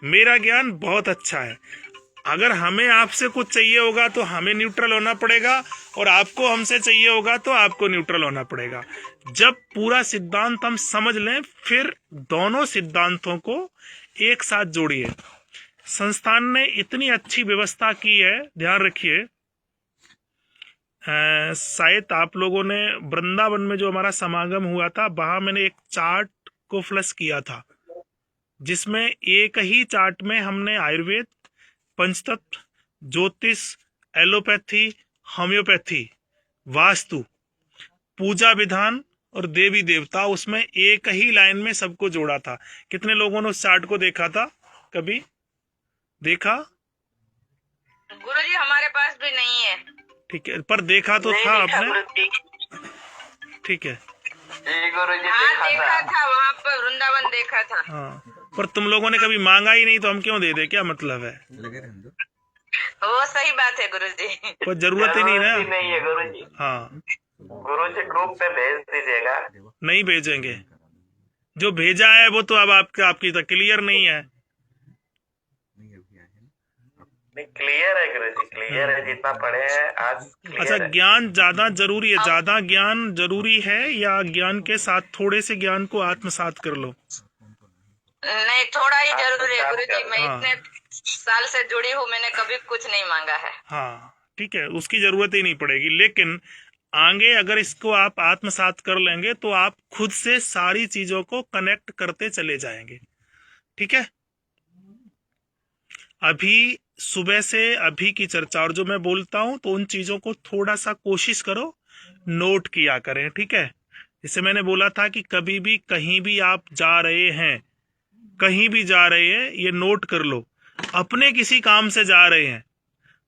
मेरा ज्ञान बहुत अच्छा है। अगर हमें आपसे कुछ चाहिए होगा तो हमें न्यूट्रल होना पड़ेगा, और आपको हमसे चाहिए होगा तो आपको न्यूट्रल होना पड़ेगा। जब पूरा सिद्धांत हम समझ लें, फिर दोनों सिद्धांतों को एक साथ जोड़िए। संस्थान ने इतनी अच्छी व्यवस्था की है, ध्यान रखिए। शायद आप लोगों ने वृंदावन में जो हमारा समागम हुआ था, वहां मैंने एक चार्ट को फ्लश किया था, जिसमें एक ही चार्ट में हमने आयुर्वेद, पंचतत्व, ज्योतिष, एलोपैथी, होम्योपैथी, वास्तु, पूजा विधान और देवी देवता, उसमें एक ही लाइन में सबको जोड़ा था। कितने लोगों ने उस चार्ट को देखा था? कभी देखा? गुरुजी हमारे पास भी नहीं है। ठीक है, पर देखा तो था आपने? ठीक है, देखा था वहाँ पर, वृंदावन देखा था। हाँ, पर तुम लोगों ने कभी मांगा ही नहीं, तो हम क्यों दे दे? क्या मतलब है? वो सही बात है गुरुजी। कोई जरूरत ही नहीं ना। नहीं है गुरुजी। हाँ, गुरुजी ग्रुप पे भेज दीजिएगा। नहीं भेजेंगे, जो भेजा है वो तो अब आपकी तो क्लियर नहीं है। क्लियर है गुरुजी, क्लियर है, जितना पढ़े हैं आज। अच्छा, ज्ञान ज्यादा जरूरी है? ज्यादा ज्ञान जरूरी है या ज्ञान के साथ थोड़े से ज्ञान को आत्मसात कर लो? नहीं, थोड़ा ही जरूरी है गुरुजी। मैं इतने साल से जुड़ी हूँ, मैंने कभी कुछ नहीं मांगा है। हाँ ठीक है, उसकी जरूरत ही नहीं पड़ेगी, लेकिन आगे अगर इसको आप आत्मसात कर लेंगे तो आप खुद से सारी चीजों को कनेक्ट करते चले जाएंगे। ठीक है, अभी सुबह से अभी की चर्चा और जो मैं बोलता हूं तो उन चीजों को थोड़ा सा कोशिश करो नोट किया करें। ठीक है, जैसे मैंने बोला था कि कभी भी कहीं भी आप जा रहे हैं, कहीं भी जा रहे हैं, ये नोट कर लो। अपने किसी काम से जा रहे हैं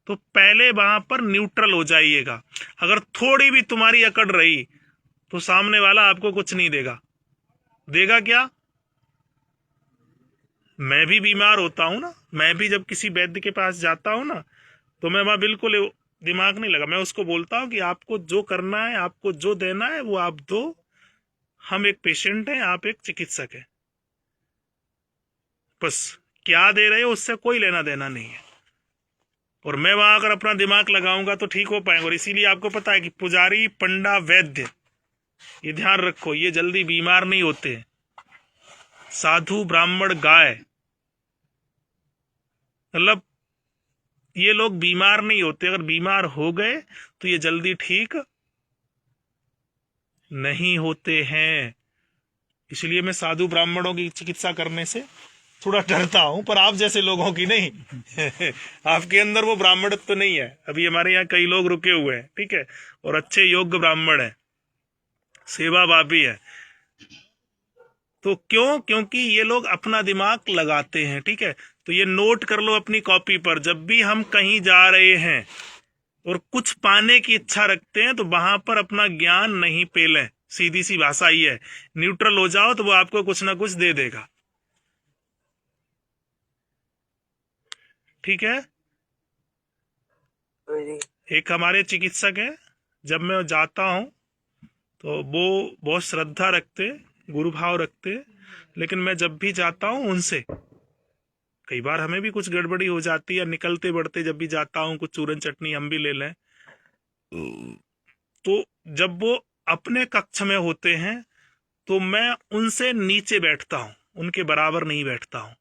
तो पहले वहां पर न्यूट्रल हो जाइएगा। अगर थोड़ी भी तुम्हारी अकड़ रही तो सामने वाला आपको कुछ नहीं देगा। देगा क्या? मैं भी बीमार होता हूं ना, मैं भी जब किसी वैद्य के पास जाता हूं ना, तो मैं वहां बिल्कुल दिमाग नहीं लगा, मैं उसको बोलता हूं कि आपको जो करना है, आपको जो देना है वो आप दो। हम एक पेशेंट हैं, आप एक चिकित्सक हैं, बस क्या दे रहे हो उससे कोई लेना देना नहीं है। और मैं वहां अगर अपना दिमाग लगाऊंगा तो ठीक हो पाएंगे। और इसीलिए आपको पता है कि पुजारी, पंडा, वैद्य, ये ध्यान रखो, ये जल्दी बीमार नहीं होते। साधु, ब्राह्मण, गाय, मतलब ये लोग बीमार नहीं होते। अगर बीमार हो गए तो ये जल्दी ठीक नहीं होते हैं। इसलिए मैं साधु ब्राह्मणों की चिकित्सा करने से थोड़ा डरता हूं, पर आप जैसे लोगों की नहीं। आपके अंदर वो ब्राह्मणत्व तो नहीं है। अभी हमारे यहाँ कई लोग रुके हुए हैं, ठीक है, और अच्छे योग्य ब्राह्मण है, सेवा भावी है। तो क्यों? क्योंकि ये लोग अपना दिमाग लगाते हैं। ठीक है, तो ये नोट कर लो अपनी कॉपी पर। जब भी हम कहीं जा रहे हैं और कुछ पाने की इच्छा रखते हैं तो वहां पर अपना ज्ञान नहीं पेलें। सीधी सी भाषा ही है, न्यूट्रल हो जाओ तो वो आपको कुछ ना कुछ दे देगा। ठीक है, एक हमारे चिकित्सक है, जब मैं जाता हूं तो वो बहुत श्रद्धा रखते, गुरु भाव रखते, लेकिन मैं जब भी जाता हूं उनसे, कई बार हमें भी कुछ गड़बड़ी हो जाती है, निकलते बढ़ते जब भी जाता हूं कुछ चूरन चटनी हम भी ले लें, तो जब वो अपने कक्ष में होते हैं तो मैं उनसे नीचे बैठता हूं, उनके बराबर नहीं बैठता हूं।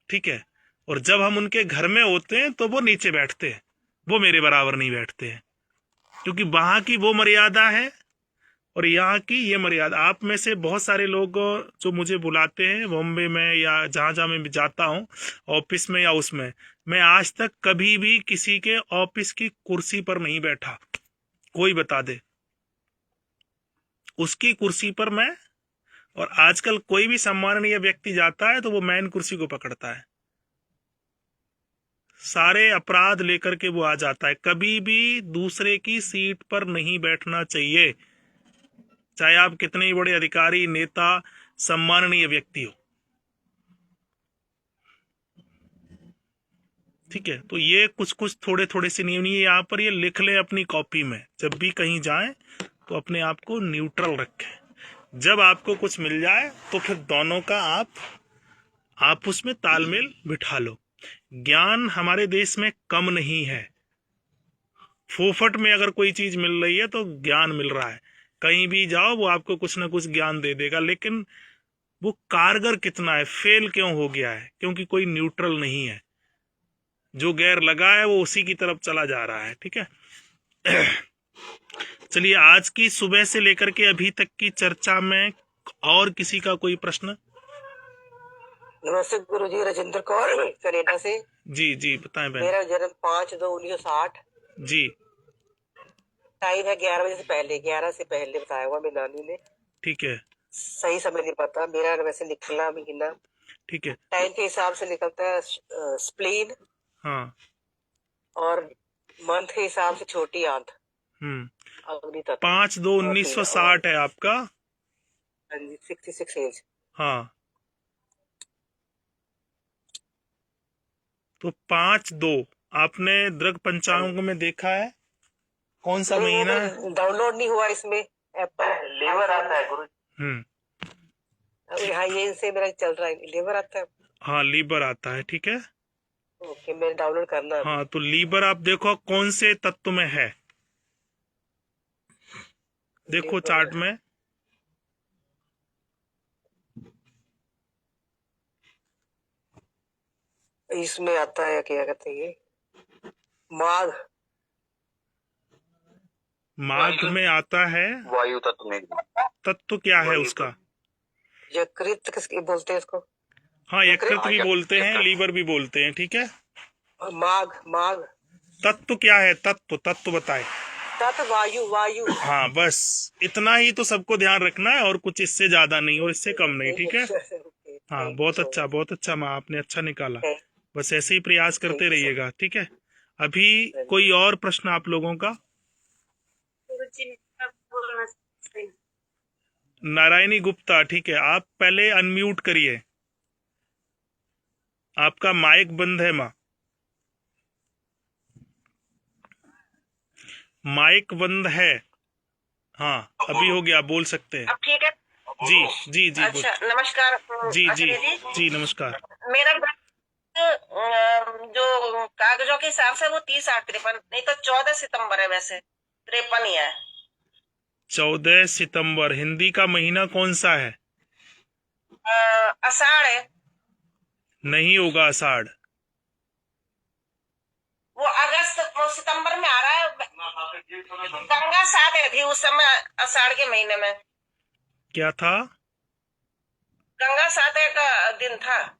ठीक है, और जब हम उनके घर में होते हैं तो वो नीचे बैठते हैं, वो मेरे बराबर नहीं बैठते हैं, क्योंकि वहां की वो मर्यादा है और यहाँ की ये मर्यादा। आप में से बहुत सारे लोग जो मुझे बुलाते हैं बॉम्बे में या जहां जहां मैं जाता हूँ, ऑफिस में या उसमें, मैं आज तक कभी भी किसी के ऑफिस की कुर्सी पर नहीं बैठा। कोई बता दे उसकी कुर्सी पर मैं, और आजकल कोई भी सम्माननीय व्यक्ति जाता है तो वो मैन कुर्सी को पकड़ता है, सारे अपराध लेकर के वो आ जाता है। कभी भी दूसरे की सीट पर नहीं बैठना चाहिए, चाहे आप कितने ही बड़े अधिकारी, नेता, सम्माननीय व्यक्ति हो। ठीक है, तो ये कुछ कुछ थोड़े थोड़े से नियम ये यहाँ पर ये लिख ले अपनी कॉपी में। जब भी कहीं जाएं तो अपने आप को न्यूट्रल रखें। जब आपको कुछ मिल जाए तो फिर दोनों का आप उसमें तालमेल बिठा लो। ज्ञान हमारे देश में कम नहीं है। फोफट में अगर कोई चीज मिल रही है तो ज्ञान मिल रहा है। कहीं भी जाओ वो आपको कुछ ना कुछ ज्ञान दे देगा, लेकिन वो कारगर कितना है, फेल क्यों हो गया है, क्योंकि कोई न्यूट्रल नहीं है। जो गैर लगा है वो उसी की तरफ चला जा रहा है। ठीक है, चलिए आज की सुबह से लेकर के अभी तक की चर्चा में और किसी का कोई प्रश्न? नमस्ते गुरुजी, राजेंद्र कौर कनेडा से। जी बताएं बहन। मेरा जन्म 5/2/1960। जी, टाइम है 11 बजे से पहले, 11 से पहले बताया हुआ मेरी नानी ने। ठीक है, सही समय नहीं पता मेरा, वैसे निकला महीना। ठीक है, टाइम के हिसाब से निकलता है स्प्लीन। हाँ, और मंथ के हिसाब से छोटी आंत। 5/2/1960 है आपका। हाँ जी, 66 एज। हाँ, तो 5/2 आपने दृग पंचांग में देखा है कौन सा महीना है? डाउनलोड नहीं हुआ इसमें, एप्पल लीवर आता है गुरु। हाँ, ये इनसे मेरा चल रहा है, लीवर आता है। हाँ, लीबर आता है। ठीक है, ओके, मैं डाउनलोड करना। हाँ, तो लीबर आप देखो कौन से तत्व में है, देखो चार्ट में। इसमें आता है क्या कहते हैं, माघ। माघ में आता है वायु तत्व में। तत्व क्या है उसका? यकृत किसके बोलते हैं इसको? हाँ, यकृत भी बोलते हैं, लीवर भी बोलते हैं। ठीक है, माघ तत्व क्या है? तत्व बताए। तत्व वायु। हाँ, बस इतना ही तो सबको ध्यान रखना है, और कुछ इससे ज्यादा नहीं और इससे कम नहीं। ठीक है, हाँ, बहुत अच्छा माँ, आपने अच्छा निकाला। बस ऐसे ही प्रयास करते रहिएगा। ठीक है, अभी कोई और प्रश्न आप लोगों का? नारायणी गुप्ता, ठीक है, आप पहले अनम्यूट करिए, आपका माइक बंद है माँ, माइक बंद है। हाँ, अभी हो गया, बोल सकते हैं। अब ठीक है जी। अच्छा, नमस्कार। जी नमस्कार। मेरा जो कागजों के हिसाब से वो 30/8/53, नहीं तो 14 सितंबर है, वैसे 53 ही है। 14 सितंबर हिंदी का महीना कौन सा है? आषाढ़ है। नहीं होगा आषाढ़, वो अगस्त सितंबर में आ रहा है। गंगा साथ थी उस समय आषाढ़ के महीने में। क्या था? गंगा साथ का दिन था।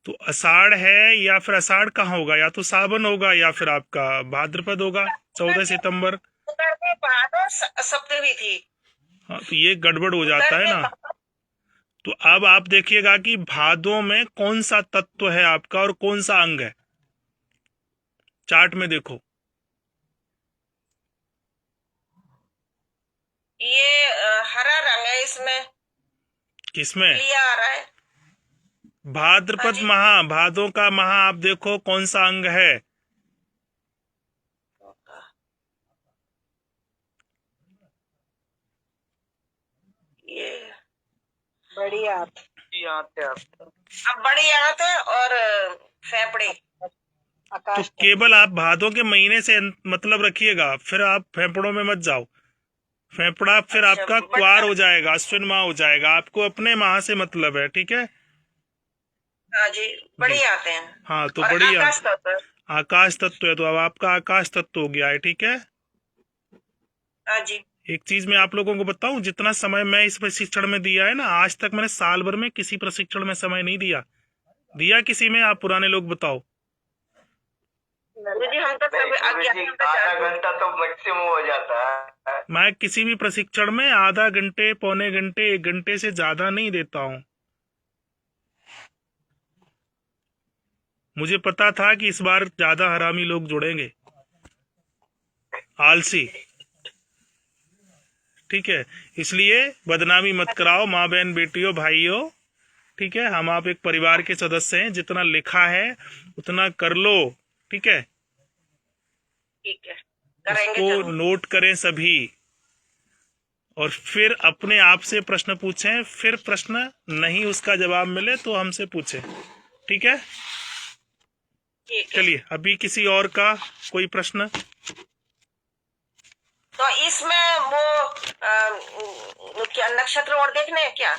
तो आषाढ़ है, या फिर आषाढ़ कहाँ होगा, या तो सावन होगा या फिर आपका भाद्रपद होगा। 14 सितंबर सप्तमी थी। हाँ, तो ये गड़बड़ हो जाता है ना। तो अब आप देखिएगा कि भादों में कौन सा तत्व है आपका और कौन सा अंग है, चार्ट में देखो। ये हरा रंग है इसमें। किसमें? लिया आ रहा है। भाद्रपद महा, भादों का महा आप देखो कौन सा अंग है। ये बड़ी आंत। अब बड़ी आंत और फेफड़े। तो केवल आप भादों के महीने से मतलब रखिएगा, फिर आप फेफड़ों में मत जाओ। फेफड़ा फिर आपका क्वार हो जाएगा, अश्विन माह हो जाएगा। आपको अपने माह से मतलब है। ठीक है, हाँ जी, बड़ी आते हैं। हाँ, तो बड़ी आकाश तत्व है, तो अब आपका आकाश तत्व हो गया है। ठीक है, हाँ जी। एक चीज मैं आप लोगों को बताऊं, जितना समय मैं इस प्रशिक्षण में दिया है ना, आज तक मैंने साल भर में किसी प्रशिक्षण में समय नहीं दिया किसी में? आप पुराने लोग बताओ। हम तो आधा घंटा तो मैक्सिमम हो जाता है। मैं किसी भी प्रशिक्षण में आधा घंटे, पौने घंटे, 1 घंटे से ज्यादा नहीं देता हूँ। मुझे पता था कि इस बार ज्यादा हरामी लोग जुड़ेंगे, आलसी। ठीक है, इसलिए बदनामी मत कराओ माँ बहन बेटियों भाइयों। ठीक है, हम आप एक परिवार के सदस्य हैं, जितना लिखा है उतना कर लो। ठीक है, उसको नोट करें सभी, और फिर अपने आप से प्रश्न पूछें। फिर प्रश्न नहीं उसका जवाब मिले तो हमसे पूछें। ठीक है, चलिए अभी किसी और का कोई प्रश्न? तो इसमें वो क्या नक्षत्र और देखने हैं क्या?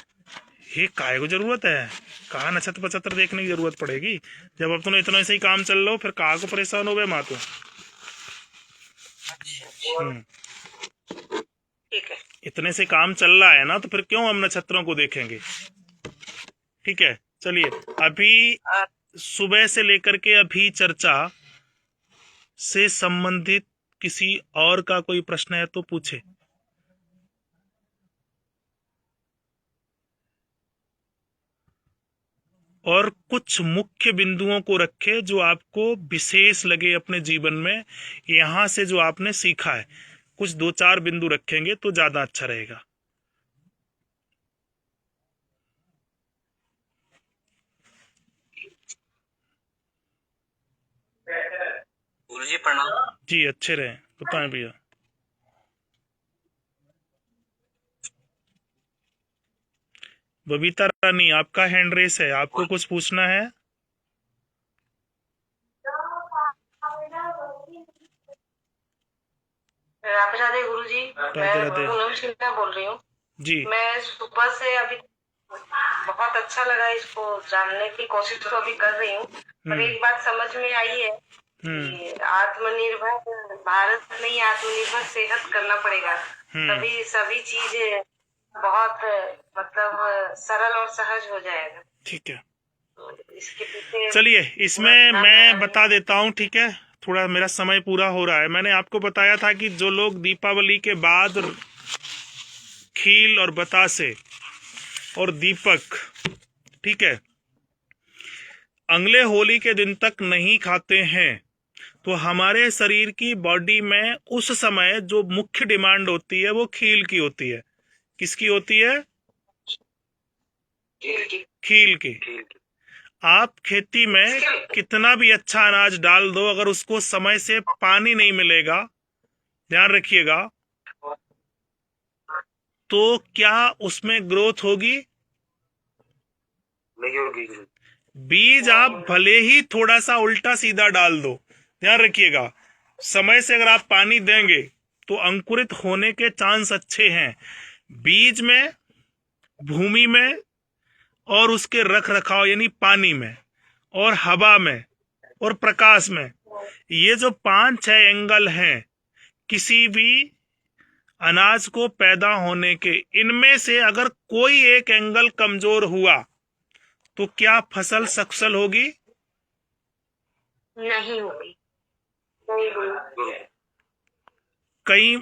ये काय को जरूरत है? कहा नक्षत्र पचहत्तर देखने की जरूरत पड़ेगी जब अब तो इतना ऐसे ही काम चल रहा हो, फिर कहा को परेशान हो गए माँ तो। ठीक है, इतने से काम चल रहा है ना, तो फिर क्यों हम नक्षत्रों को देखेंगे? ठीक है, चलिए अभी सुबह से लेकर के अभी चर्चा से संबंधित किसी और का कोई प्रश्न है तो पूछे। और कुछ मुख्य बिंदुओं को रखे जो आपको विशेष लगे अपने जीवन में, यहां से जो आपने सीखा है, कुछ 2-4 बिंदु रखेंगे तो ज्यादा अच्छा रहेगा। गुरुजी प्रणाम। जी अच्छे रहे, बताएं भैया। बबीता रानी, आपका हैंड रेस है, आपको कुछ पूछना है? राधे राधे गुरुजी, मैं पूनम सिन्हा बोल रही हूँ जी। मैं सुबह से अभी बहुत अच्छा लगा, इसको जानने की कोशिश तो अभी कर रही हूँ, पर एक बात समझ में आई है कि आत्मनिर्भर भारत नहीं, आत्मनिर्भर सेहत करना पड़ेगा, तभी सभी चीज बहुत मतलब सरल और सहज हो जाएगा। ठीक है, तो इसके पीछे चलिए इसमें मैं बता देता हूँ। ठीक है, थोड़ा मेरा समय पूरा हो रहा है। मैंने आपको बताया था कि जो लोग दीपावली के बाद खील और बतासे और दीपक, ठीक है, अगले होली के दिन तक नहीं खाते हैं, तो हमारे शरीर की बॉडी में उस समय जो मुख्य डिमांड होती है वो खील की होती है। किसकी होती है? खील की। आप खेती में कितना भी अच्छा अनाज डाल दो, अगर उसको समय से पानी नहीं मिलेगा, ध्यान रखिएगा, तो क्या उसमें ग्रोथ होगी? नहीं होगी। बीज आप भले ही थोड़ा सा उल्टा सीधा डाल दो, ध्यान रखिएगा, समय से अगर आप पानी देंगे तो अंकुरित होने के चांस अच्छे हैं। बीज में, भूमि में और उसके रख रखाव यानी पानी में और हवा में और प्रकाश में, ये जो 5-6 एंगल हैं किसी भी अनाज को पैदा होने के, इनमें से अगर कोई एक एंगल कमजोर हुआ तो क्या फसल सफल होगी? नहीं होगी। कहीं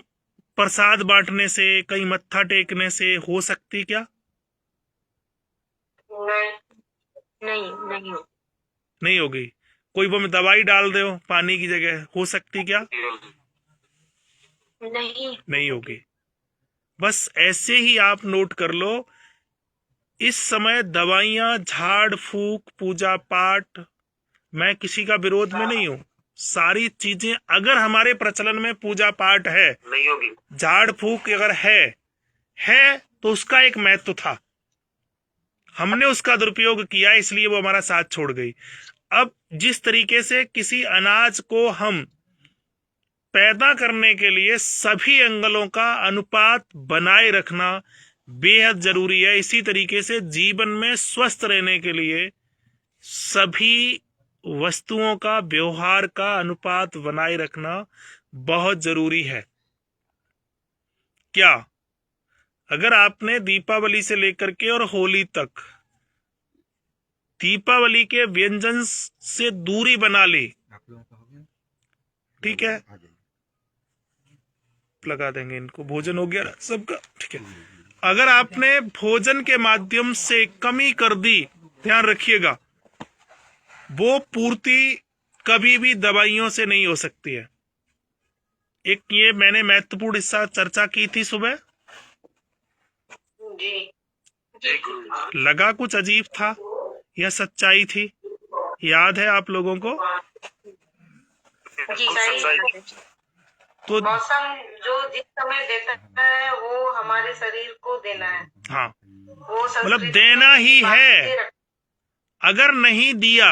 प्रसाद बांटने से, कहीं मत्था टेकने से हो सकती क्या? नहीं होगी। कोई वो में दवाई डाल दो पानी की जगह, हो सकती क्या? नहीं होगी। बस ऐसे ही आप नोट कर लो, इस समय दवाइयां, झाड़ फूक, पूजा पाठ, मैं किसी का विरोध में नहीं हूं, सारी चीजें अगर हमारे प्रचलन में पूजा पाठ है, नहीं होगी, झाड़ फूक अगर है तो उसका एक महत्व था, हमने उसका दुरुपयोग किया इसलिए वो हमारा साथ छोड़ गई। अब जिस तरीके से किसी अनाज को हम पैदा करने के लिए सभी एंगलों का अनुपात बनाए रखना बेहद जरूरी है, इसी तरीके से जीवन में स्वस्थ रहने के लिए सभी वस्तुओं का, व्यवहार का अनुपात बनाए रखना बहुत जरूरी है। क्या अगर आपने दीपावली से लेकर के और होली तक दीपावली के व्यंजन से दूरी बना ली, ठीक है, लगा देंगे इनको, भोजन हो गया सबका, ठीक है। अगर आपने भोजन के माध्यम से कमी कर दी, ध्यान रखिएगा, वो पूर्ति कभी भी दवाइयों से नहीं हो सकती है। एक ये मैंने महत्वपूर्ण हिस्सा चर्चा की थी सुबह, लगा कुछ अजीब था या सच्चाई थी? याद है आप लोगों को? तो मौसम जो जिस समय देता है वो हमारे शरीर को देना है। हाँ, मतलब देना ही है। अगर नहीं दिया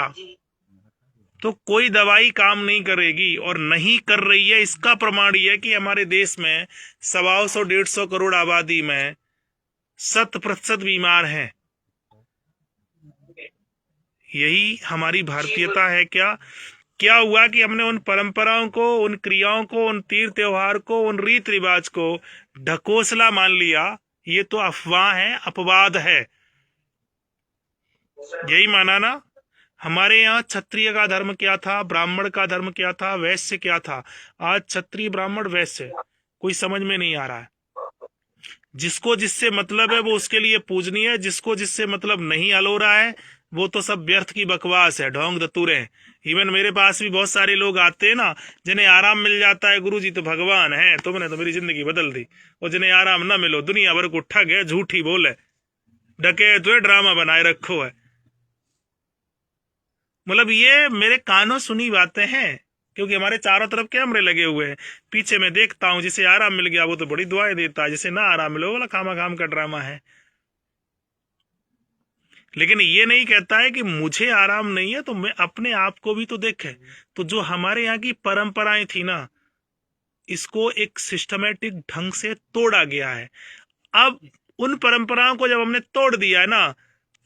तो कोई दवाई काम नहीं करेगी, और नहीं कर रही है इसका प्रमाण ये है कि हमारे देश में 125-150 करोड़ आबादी में 100% बीमार हैं। यही हमारी भारतीयता है। क्या हुआ कि हमने उन परंपराओं को, उन क्रियाओं को, उन तीर्थ त्योहार को, उन रीत रिवाज को ढकोसला मान लिया। ये तो अफवाह है, अपवाद है, यही माना ना। हमारे यहाँ क्षत्रिय का धर्म क्या था, ब्राह्मण का धर्म क्या था, वैश्य क्या था। आज क्षत्रिय ब्राह्मण वैश्य कोई समझ में नहीं आ रहा है। जिसको जिससे मतलब है वो उसके लिए पूजनीय है, जिसको जिससे मतलब नहीं अलो रहा है वो तो सब व्यर्थ की बकवास है, ढोंग दतूरे हैं। इवन मेरे पास भी बहुत सारे लोग आते हैं ना, जिन्हें आराम मिल जाता है, गुरुजी तो भगवान है, तुमने तो मेरी जिंदगी बदल दी। और जिन्हें आराम ना मिलो, दुनिया भर को ठग है, झूठी बोल है, डके तो ड्रामा बनाए रखो है। मतलब ये मेरे कानों सुनी बातें हैं, क्योंकि हमारे चारों तरफ कैमरे लगे हुए हैं। पीछे मैं देखता हूँ, जिसे आराम मिल गया वो तो बड़ी दुआएं देता है, जिसे ना आराम मिले वो खामा खाम का ड्रामा है। लेकिन ये नहीं कहता है कि मुझे आराम नहीं है तो मैं अपने आप को भी तो देखे। तो जो हमारे यहाँ की परंपराएं थी ना, इसको एक सिस्टमेटिक ढंग से तोड़ा गया है। अब उन परंपराओं को जब हमने तोड़ दिया है ना,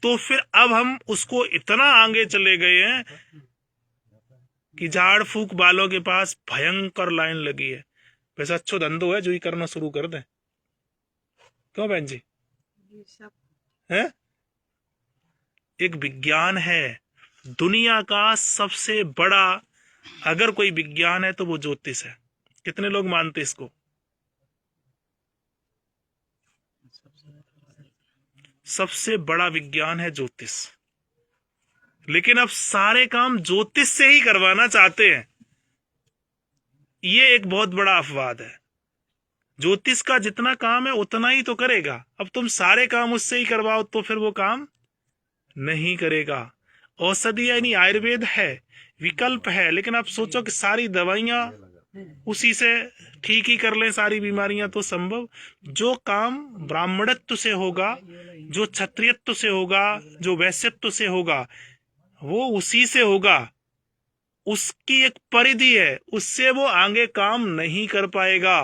तो फिर अब हम उसको इतना आगे चले गए हैं कि झाड़ फूक वालों के पास भयंकर लाइन लगी है। वैसा अच्छो धंधो है जो ही करना शुरू कर दे। क्यों बहन जी? है एक विज्ञान है दुनिया का सबसे बड़ा, अगर कोई विज्ञान है तो वो ज्योतिष है। कितने लोग मानते इसको? सबसे बड़ा विज्ञान है ज्योतिष। लेकिन अब सारे काम ज्योतिष से ही करवाना चाहते हैं, ये एक बहुत बड़ा अपवाद है। ज्योतिष का जितना काम है उतना ही तो करेगा। अब तुम सारे काम उससे ही करवाओ तो फिर वो काम नहीं करेगा। औषधि यानी आयुर्वेद है, विकल्प है, लेकिन आप सोचो कि सारी दवाइयां उसी से ठीक ही कर लें सारी बीमारियां, तो संभव? जो काम ब्राह्मणत्व से होगा, जो क्षत्रियत्व से होगा, जो वैश्यत्व से होगा, वो उसी से होगा। उसकी एक परिधि है, उससे वो आगे काम नहीं कर पाएगा,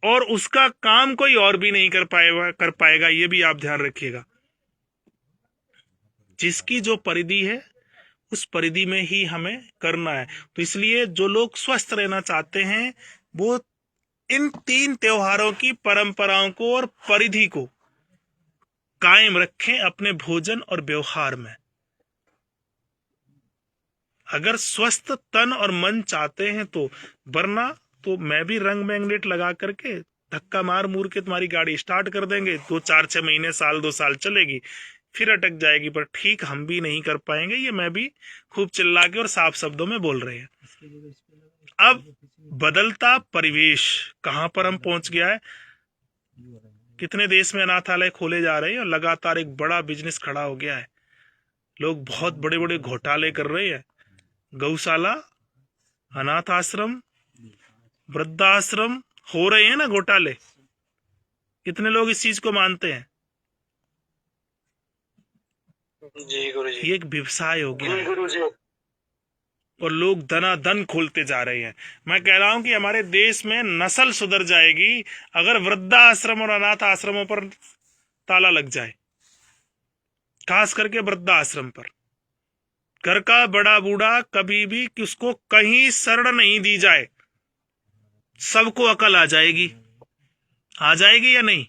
और उसका काम कोई और भी नहीं कर पाएगा। ये भी आप ध्यान रखिएगा। जिसकी जो परिधि है उस परिधि में ही हमें करना है। तो इसलिए जो लोग स्वस्थ रहना चाहते हैं वो इन 3 त्योहारों की परंपराओं को और परिधि को कायम रखें अपने भोजन और व्यवहार में। अगर स्वस्थ तन और मन चाहते हैं तो, वरना तो मैं भी रंग मैग्नेट लगा करके धक्का मार मूर के तुम्हारी गाड़ी स्टार्ट कर देंगे। 2-4-6 महीने, साल 2 साल चलेगी, फिर अटक जाएगी। पर ठीक हम भी नहीं कर पाएंगे। ये मैं भी खूब चिल्ला के और साफ शब्दों में बोल रहे हैं। अब बदलता परिवेश कहां पर हम पहुंच गया है। कितने देश में अनाथालय खोले जा रहे हैं और लगातार एक बड़ा बिजनेस खड़ा हो गया है। लोग बहुत बड़े बड़े घोटाले कर रहे हैं। गौशाला, अनाथ आश्रम, वृद्धाश्रम हो रहे हैं ना घोटाले। कितने लोग इस चीज को मानते हैं? जी गुरुजी। ये एक व्यवसाय हो गया है और लोग दनादन खोलते जा रहे हैं। मैं कह रहा हूं कि हमारे देश में नस्ल सुधर जाएगी अगर वृद्धाश्रम और अनाथ आश्रमों पर ताला लग जाए, खास करके वृद्धाश्रम पर। घर का बड़ा बूढ़ा कभी भी उसको कहीं शरण नहीं दी जाए, सबको अकल आ जाएगी। आ जाएगी या नहीं?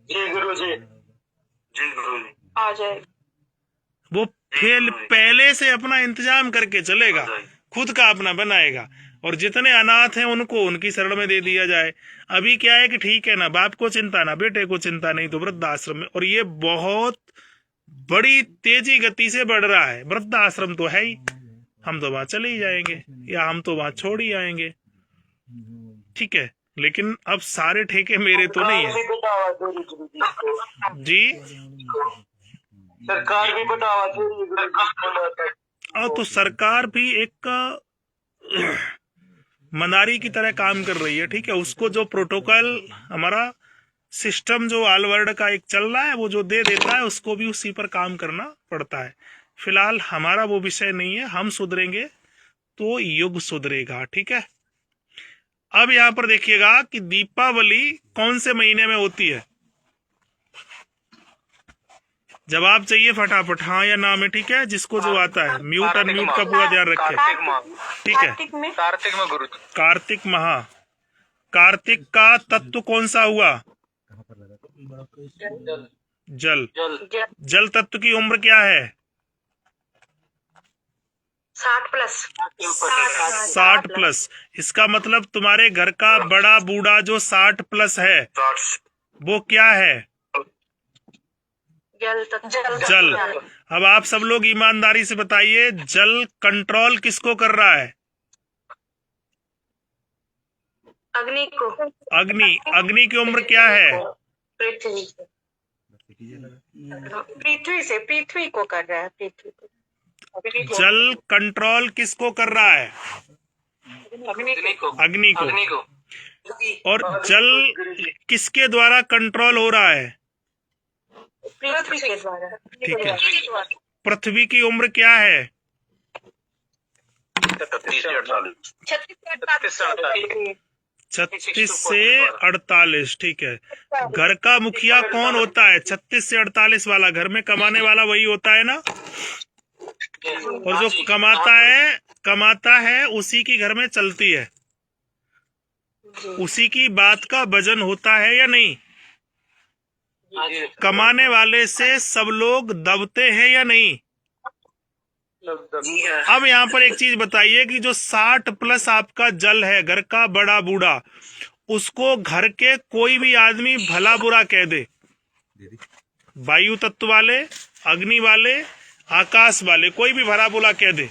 जी गुरुजी। जी गुरुजी। आ जाएगी। वो पहले से अपना इंतजाम करके चलेगा, खुद का अपना बनाएगा, और जितने अनाथ हैं उनको उनकी शरण में दे दिया जाए। अभी क्या है कि ठीक है ना, बाप को चिंता ना, बेटे को चिंता नहीं, तो वृद्धाश्रम में। और ये बहुत बड़ी तेजी गति से बढ़ रहा है। वृद्धाश्रम तो है ही, हम तो वहां चले ही जाएंगे या हम तो वहां छोड़ ही आएंगे, ठीक है। लेकिन अब सारे ठेके मेरे तो नहीं है जी। सरकार भी बढ़ावा दे रही है। तो सरकार भी एक मनारी की तरह काम कर रही है, ठीक है। उसको जो प्रोटोकॉल हमारा सिस्टम जो ऑल वर्ल्ड का एक चल रहा है, वो जो दे देता है उसको भी उसी पर काम करना पड़ता है। फिलहाल हमारा वो विषय नहीं है। हम सुधरेंगे तो युग सुधरेगा, ठीक है। अब यहाँ पर देखिएगा कि दीपावली कौन से महीने में होती है। जवाब चाहिए फटाफट, हाँ या ना में, ठीक है। जिसको जो आता है, म्यूट अनम्यूट का पूरा ध्यान रखें, ठीक है। कार्तिक में गुरु। कार्तिक महा। कार्तिक का तत्व कौन सा हुआ? जल। जल तत्व की उम्र क्या है? 60+। 60+। इसका मतलब तुम्हारे घर का बड़ा बूढ़ा जो 60+ है, वो क्या है? जल। अब आप सब लोग ईमानदारी से बताइए, जल कंट्रोल किसको कर रहा है? अग्नि को। अग्नि की उम्र क्या है? पृथ्वी को कर रहा है, पृथ्वी को। जल कंट्रोल किसको कर रहा है? अग्नि को। और जल किसके द्वारा कंट्रोल हो रहा है? पृथ्वी के द्वारा। ठीक है। पृथ्वी की उम्र क्या है? 36 से 48। ठीक है। घर का मुखिया कौन होता है? 36 से 48 वाला। घर में कमाने वाला वही होता है ना, और जो कमाता है उसी की घर में चलती है, उसी की बात का वजन होता है या नहीं? कमाने वाले से सब लोग दबते हैं या नहीं? अब यहाँ पर एक चीज बताइए कि जो 60+ आपका जल है, घर का बड़ा बूढ़ा, उसको घर के कोई भी आदमी भला बुरा कह दे, वायु तत्व वाले, अग्नि वाले, आकाश वाले, कोई भी भला बुरा कह दे,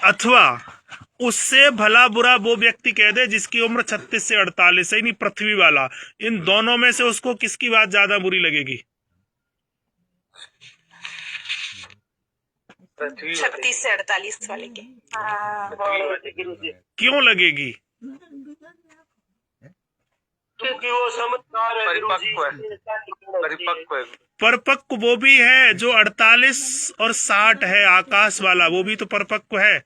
अथवा उससे भला बुरा वो व्यक्ति कह दे जिसकी उम्र 36 से 48 है, नहीं पृथ्वी वाला, इन दोनों में से उसको किसकी बात ज्यादा बुरी लगेगी? 36 से 48 वाले के। क्यों लगेगी? क्योंकि वो समझदार है, परिपक्व वो भी है जो 48 और 60 है, आकाश वाला, वो भी तो परिपक्व है।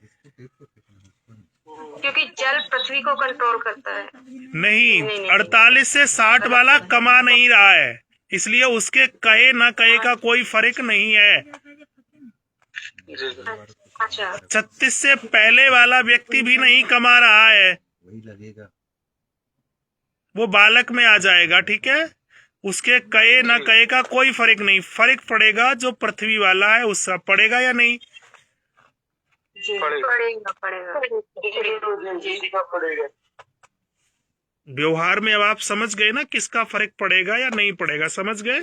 क्योंकि जल पृथ्वी को कंट्रोल करता है। नहीं, 48 से 60 वाला कमा नहीं रहा है, इसलिए उसके कहे ना कहे का कोई फर्क नहीं है। अच्छा। 36 से पहले वाला व्यक्ति भी नहीं कमा रहा है, वही लगेगा, वो बालक में आ जाएगा, ठीक है। उसके कहे ना कहे का कोई फर्क नहीं, फर्क पड़ेगा जो पृथ्वी वाला है उसका। पड़ेगा या नहीं? पड़ेगा। व्यवहार में अब आप समझ गए ना किसका फर्क पड़ेगा या नहीं पड़ेगा? समझ गए?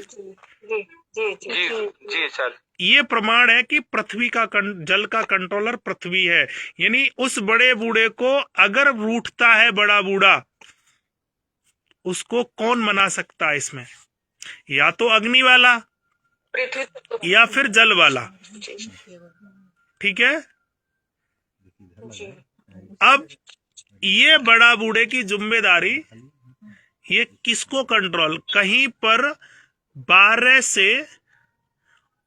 जी सर। ये प्रमाण है कि पृथ्वी का जल का कंट्रोलर पृथ्वी है। यानी उस बड़े बूढ़े को अगर रूठता है बड़ा बूढ़ा, उसको कौन मना सकता है इसमें? या तो अग्नि वाला या फिर जल वाला, ठीक है। अब ये बड़ा बूढ़े की जिम्मेदारी, ये किसको कंट्रोल, कहीं पर 12 से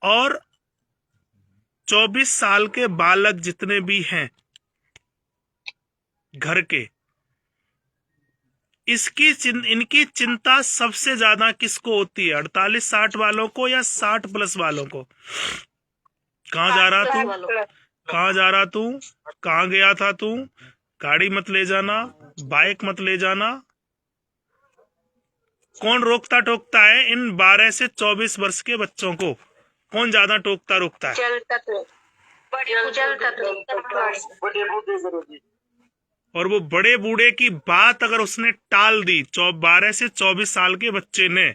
और 24 साल के बालक जितने भी हैं घर के, इनकी चिंता सबसे ज्यादा किसको होती है? 48-60 वालों को या 60+ वालों को? कहाँ जा रहा तू? कहाँ जा रहा तू? कहाँ गया था तू? गाड़ी मत ले जाना, बाइक मत ले जाना। कौन रोकता टोकता है इन 12 से 24 वर्ष के बच्चों को? कौन ज्यादा टोकता रोकता है? जल तत्व। और वो बड़े बूढ़े की बात अगर उसने टाल दी 12 से 24 साल के बच्चे ने,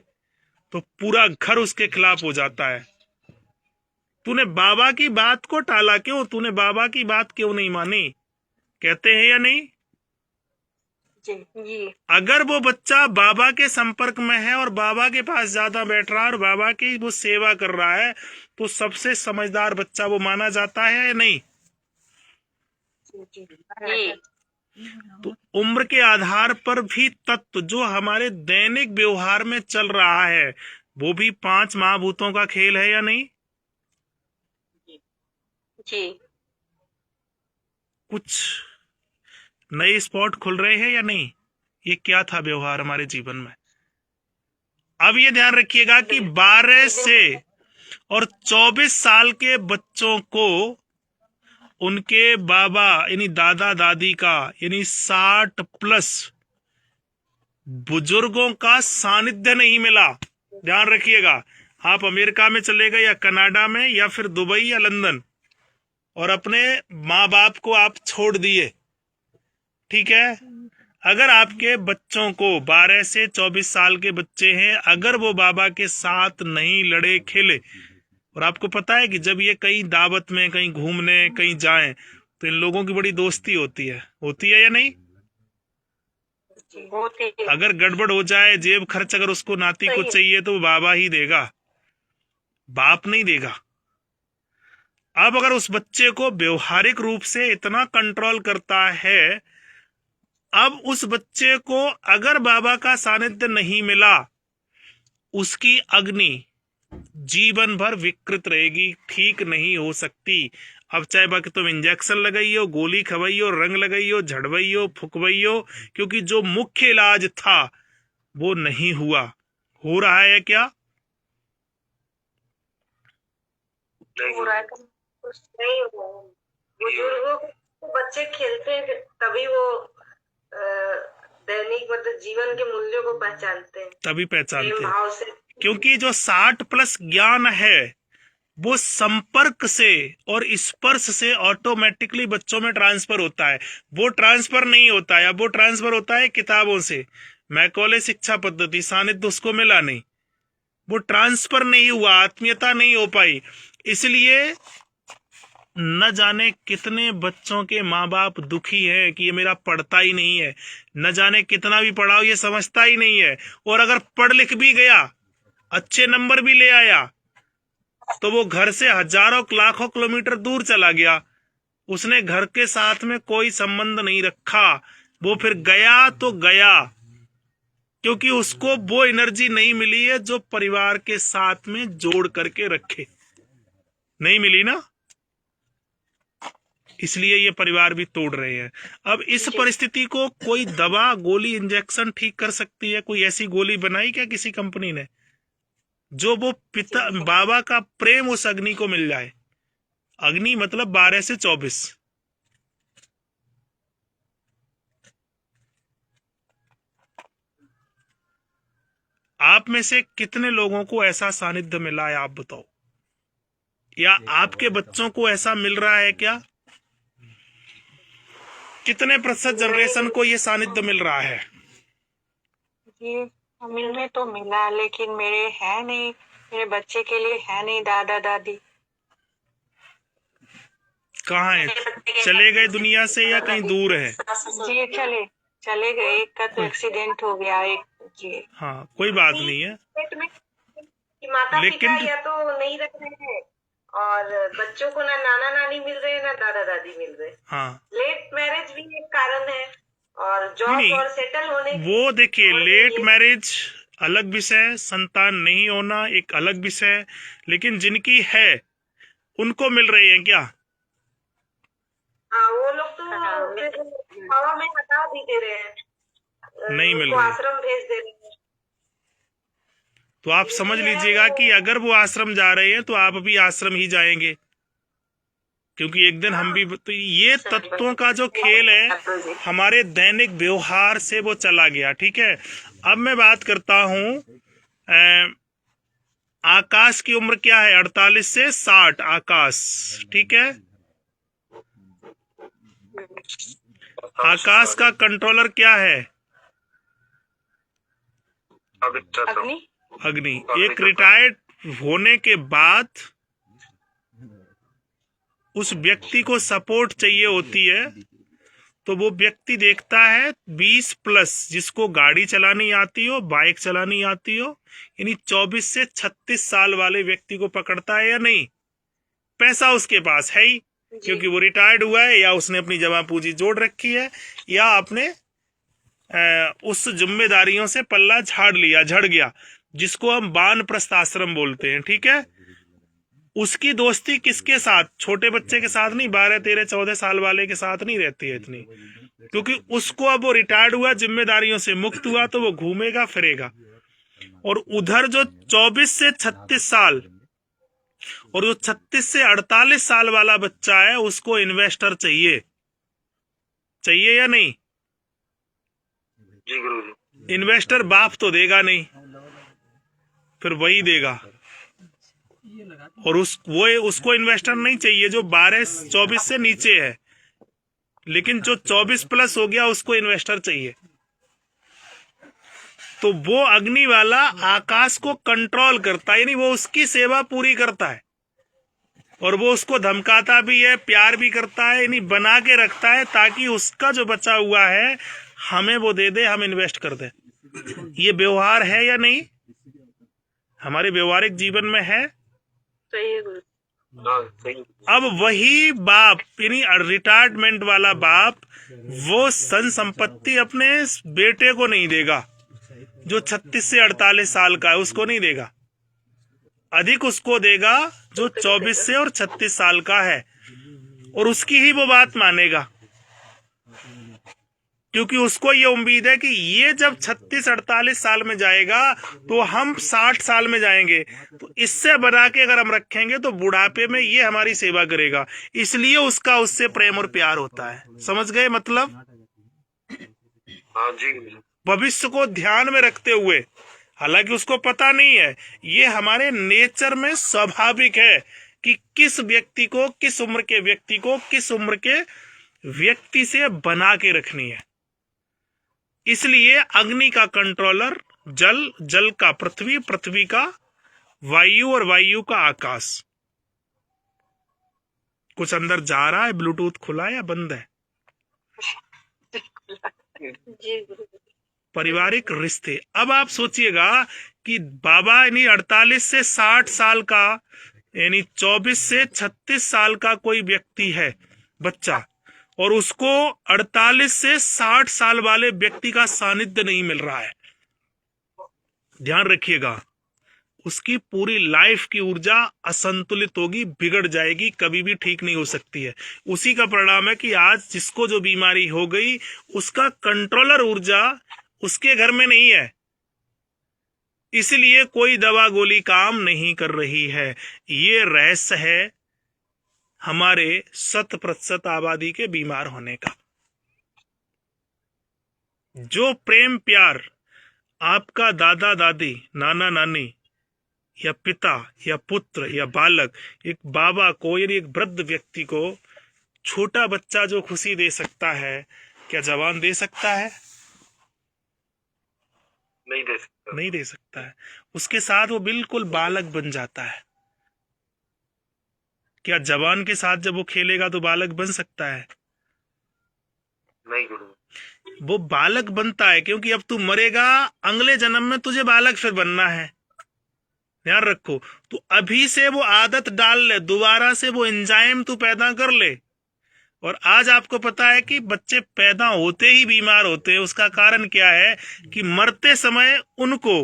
तो पूरा घर उसके खिलाफ हो जाता है। तूने बाबा की बात को टाला क्यों? तूने बाबा की बात क्यों नहीं मानी? कहते हैं या नहीं? जी। अगर वो बच्चा बाबा के संपर्क में है और बाबा के पास ज्यादा बैठ रहा है और बाबा की वो सेवा कर रहा है, तो सबसे समझदार बच्चा वो माना जाता है या नहीं? तो उम्र के आधार पर भी तत्व जो हमारे दैनिक व्यवहार में चल रहा है, वो भी 5 महाभूतों का खेल है या नहीं? जी। कुछ नए स्पॉट खुल रहे हैं या नहीं? ये क्या था व्यवहार हमारे जीवन में? अब ये ध्यान रखिएगा कि 12 से और 24 साल के बच्चों को उनके बाबा यानी दादा दादी का यानी 60 प्लस बुजुर्गों का सानिध्य नहीं मिला। ध्यान रखिएगा, आप अमेरिका में चले गए या कनाडा में या फिर दुबई या लंदन और अपने माँ बाप को आप छोड़ दिए, ठीक है। अगर आपके बच्चों को 12 से 24 साल के बच्चे हैं, अगर वो बाबा के साथ नहीं लड़े खेले, और आपको पता है कि जब ये कहीं दावत में कहीं घूमने कहीं जाएं तो इन लोगों की बड़ी दोस्ती होती है या नहीं? अगर गड़बड़ हो जाए, जेब खर्च अगर उसको नाती को चाहिए तो बाबा ही देगा, बाप नहीं देगा। अब अगर उस बच्चे को व्यवहारिक रूप से इतना कंट्रोल करता है, अब उस बच्चे को अगर बाबा का सानिध्य नहीं मिला, उसकी अग्नि जीवन भर विकृत रहेगी, ठीक नहीं हो सकती। अब चाहे बाकी तुम इंजेक्शन लगाइयो, गोली खवाइयो, रंग लगाइयो, झड़वाइयो, फुकवाइयो, क्योंकि जो मुख्य इलाज था वो नहीं हुआ। हो रहा है क्या? हो रहा है नहीं। बुजुर्गों को बच्चे खेलते हैं तभी वो दैनिक मतलब जीवन के मूल्यों को पहचानते हैं, तभी पहचानते हैं, क्योंकि जो 60 प्लस ज्ञान है वो संपर्क से और स्पर्श से ऑटोमेटिकली बच्चों में ट्रांसफर होता है। वो ट्रांसफर नहीं होता है, अब वो ट्रांसफर होता है किताबों से। मैकॉले शिक्षा पद्धति, सानिध्य उसको मिला नहीं, वो ट्रांसफर नहीं हुआ, आत्मीयता नहीं हो पाई। इसलिए न जाने कितने बच्चों के माँ बाप दुखी है कि ये मेरा पढ़ता ही नहीं है, न जाने कितना भी पढ़ाओ ये समझता ही नहीं है। और अगर पढ़ लिख भी गया, अच्छे नंबर भी ले आया, तो वो घर से हजारों लाखों किलोमीटर दूर चला गया, उसने घर के साथ में कोई संबंध नहीं रखा। वो फिर गया तो गया, क्योंकि उसको वो एनर्जी नहीं मिली है जो परिवार के साथ में जोड़ करके रखे, नहीं मिली ना, इसलिए ये परिवार भी तोड़ रहे हैं। अब इस परिस्थिति को कोई दवा, गोली, इंजेक्शन ठीक कर सकती है? कोई ऐसी गोली बनाई क्या किसी कंपनी ने जो वो पिता बाबा का प्रेम उस अग्नि को मिल जाए? अग्नि मतलब 12 से 24। आप में से कितने लोगों को ऐसा सानिध्य मिला है, आप बताओ? या आपके बच्चों को ऐसा मिल रहा है क्या? कितने प्रतिशत जनरेशन को ये सानिध्य मिल रहा है? जी मिलने तो मिला, लेकिन मेरे है नहीं, मेरे बच्चे के लिए है नहीं दादा दादी। कहाँ है? चले गए दुनिया से या कहीं दूर है? जी चले गए, एक का तो एक्सीडेंट हो गया, एक जी। हाँ कोई बात नहीं है, माता पिता या तो नहीं रख रहे हैं और बच्चों को ना नाना नानी मिल रहे हैं ना दादा दादी मिल रहे हैं। हाँ लेट मैरिज भी एक कारण है, और जॉब और सेटल होने वो देखिए, लेट मैरिज अलग विषय, संतान नहीं होना एक अलग विषय, लेकिन जिनकी है उनको मिल रही है क्या? हाँ वो लोग तो हवा में हटा भी दे रहे हैं, नहीं मिल रही, आश्रम भेज दे रहे हैं। तो आप समझ लीजिएगा कि अगर वो आश्रम जा रहे हैं तो आप भी आश्रम ही जाएंगे, क्योंकि एक दिन हम भी। तो ये तत्वों का जो खेल है हमारे दैनिक व्यवहार से वो चला गया, ठीक है। अब मैं बात करता हूँ, आकाश की उम्र क्या है? 48 से 60 आकाश, ठीक है। आकाश का कंट्रोलर क्या है? अग्नि। एक रिटायर्ड होने के बाद उस व्यक्ति को सपोर्ट चाहिए होती है, तो वो व्यक्ति देखता है 20 प्लस, जिसको गाड़ी चलानी आती हो, बाइक चलानी आती हो, यानी 24 से 36 साल वाले व्यक्ति को पकड़ता है या नहीं? पैसा उसके पास है ही, क्योंकि वो रिटायर्ड हुआ है, या उसने अपनी जमा पूंजी जोड़ रखी है, या आपने उस जिम्मेदारियों से पल्ला झड़ गया, जिसको हम वानप्रस्थ आश्रम बोलते हैं, ठीक है। उसकी दोस्ती किसके साथ? छोटे बच्चे के साथ नहीं, 12, 13, 14 साल वाले के साथ नहीं रहती है इतनी, क्योंकि उसको अब वो रिटायर्ड हुआ, जिम्मेदारियों से मुक्त हुआ, तो वो घूमेगा फिरेगा। और उधर जो 24 से 36 साल और जो 36 से 48 साल वाला बच्चा है उसको इन्वेस्टर चाहिए या नहीं? जी गुरुजी। इन्वेस्टर बाप तो देगा नहीं, फिर वही देगा। और उसको इन्वेस्टर नहीं चाहिए जो 24 से नीचे है, लेकिन जो 24 प्लस हो गया उसको इन्वेस्टर चाहिए। तो वो अग्नि वाला आकाश को कंट्रोल करता है, यानी वो उसकी सेवा पूरी करता है और वो उसको धमकाता भी है, प्यार भी करता है, यानी बना के रखता है ताकि उसका जो बचा हुआ है हमें वो दे दे, हम इन्वेस्ट कर दे। ये व्यवहार है या नहीं? हमारे व्यवहारिक जीवन में है। अब वही बाप यानी रिटायरमेंट वाला बाप वो धन संपत्ति अपने बेटे को नहीं देगा जो 36 से 48 साल का है, उसको नहीं देगा। अधिक उसको देगा जो 24 से और 36 साल का है, और उसकी ही वो बात मानेगा, क्योंकि उसको ये उम्मीद है कि ये जब 36-48 साल में जाएगा तो हम 60 साल में जाएंगे, तो इससे बना के अगर हम रखेंगे तो बुढ़ापे में ये हमारी सेवा करेगा। इसलिए उसका उससे प्रेम और प्यार होता है। समझ गए मतलब? हाँ जी। भविष्य को ध्यान में रखते हुए, हालांकि उसको पता नहीं है, ये हमारे नेचर में स्वाभाविक है कि किस व्यक्ति को, किस उम्र के व्यक्ति को किस उम्र के व्यक्ति से बना के रखनी है। इसलिए अग्नि का कंट्रोलर जल, जल का पृथ्वी, पृथ्वी का वायु और वायु का आकाश। कुछ अंदर जा रहा है? ब्लूटूथ खुला है या बंद है? पारिवारिक रिश्ते। अब आप सोचिएगा कि बाबा यानी 48 से 60 साल का, यानी 24 से 36 साल का कोई व्यक्ति है बच्चा, और उसको 48 से 60 साल वाले व्यक्ति का सानिध्य नहीं मिल रहा है। ध्यान रखिएगा, उसकी पूरी लाइफ की ऊर्जा असंतुलित होगी, बिगड़ जाएगी, कभी भी ठीक नहीं हो सकती है। उसी का परिणाम है कि आज जिसको जो बीमारी हो गई उसका कंट्रोलर ऊर्जा उसके घर में नहीं है, इसलिए कोई दवा गोली काम नहीं कर रही है। ये रहस्य है हमारे 100% आबादी के बीमार होने का। जो प्रेम प्यार आपका दादा दादी, नाना नानी या पिता या पुत्र या बालक, एक बाबा को या एक वृद्ध व्यक्ति को, छोटा बच्चा जो खुशी दे सकता है, क्या जवान दे सकता है? नहीं दे सकता। नहीं दे सकता है। उसके साथ वो बिल्कुल बालक बन जाता है। क्या जवान के साथ जब वो खेलेगा तो बालक बन सकता है? नहीं गुरु। वो बालक बनता है क्योंकि अब तू मरेगा, अगले जन्म में तुझे बालक फिर बनना है। ध्यान रखो, तो अभी से वो आदत डाल ले, दोबारा से वो एंजाइम तू पैदा कर ले। और आज आपको पता है कि बच्चे पैदा होते ही बीमार होते हैं। उसका कारण क्या है कि मरते समय उनको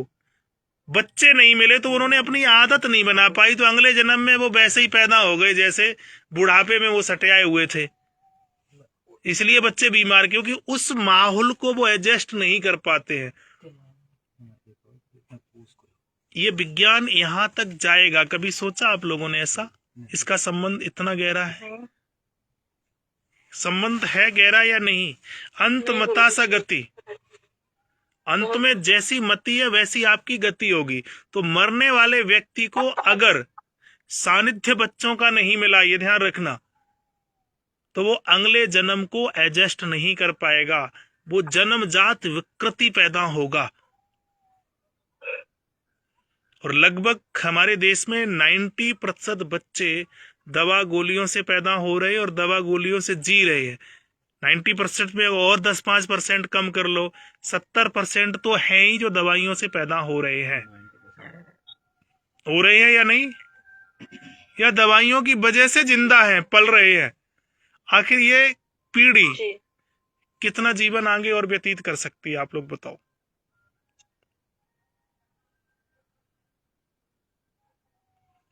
बच्चे नहीं मिले तो उन्होंने अपनी आदत नहीं बना पाई, तो अगले जन्म में वो वैसे ही पैदा हो गए जैसे बुढ़ापे में वो सटियाए हुए थे। इसलिए बच्चे बीमार, क्योंकि उस माहौल को वो एडजस्ट नहीं कर पाते हैं। ये विज्ञान यहां तक जाएगा, कभी सोचा आप लोगों ने ऐसा? इसका संबंध इतना गहरा है? संबंध है गहरा या नहीं? अंत मता सा गति, अंत में जैसी मति है वैसी आपकी गति होगी। तो मरने वाले व्यक्ति को अगर सानिध्य बच्चों का नहीं मिला, ये ध्यान रखना, तो वो अगले जन्म को एडजस्ट नहीं कर पाएगा, वो जन्मजात विकृति पैदा होगा। और लगभग हमारे देश में 90% बच्चे दवा गोलियों से पैदा हो रहे हैं और दवा गोलियों से जी रहे हैं। 90% में और 10-5% कम कर लो, 70% तो है ही जो दवाइयों से पैदा हो रहे हैं। हो रहे हैं या नहीं? या दवाइयों की वजह से जिंदा हैं, पल रहे हैं? आखिर ये पीढ़ी कितना जीवन आगे और व्यतीत कर सकती है, आप लोग बताओ।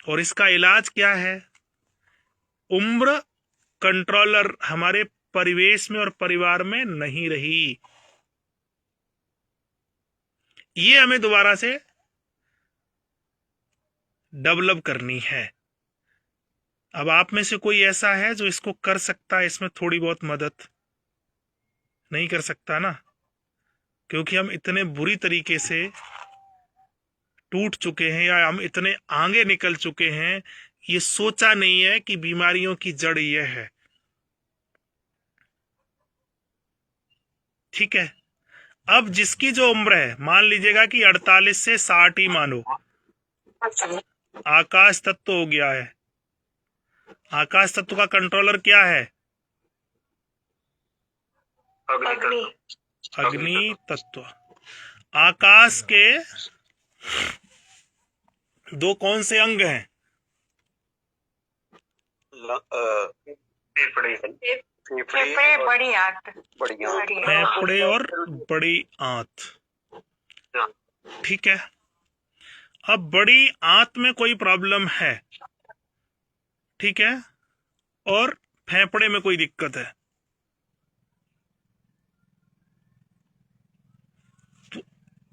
और इसका इलाज क्या है? उम्र कंट्रोलर हमारे परिवेश में और परिवार में नहीं रही। ये हमें दोबारा से डेवलप करनी है। अब आप में से कोई ऐसा है जो इसको कर सकता है, इसमें थोड़ी बहुत मदद? नहीं कर सकता ना, क्योंकि हम इतने बुरी तरीके से टूट चुके हैं या हम इतने आगे निकल चुके हैं, ये सोचा नहीं है कि बीमारियों की जड़ ये है। ठीक है, अब जिसकी जो उम्र है, मान लीजिएगा कि 48 से 60 ही मानो, आकाश तत्व हो गया है। आकाश तत्व का कंट्रोलर क्या है? अग्नि तत्व। आकाश के दो कौन से अंग हैं? फेफड़े, बड़ी आंत। फेफड़े और बड़ी आंत। ठीक है, अब बड़ी आंत में कोई प्रॉब्लम है, ठीक है, और फेफड़े में कोई दिक्कत है, तो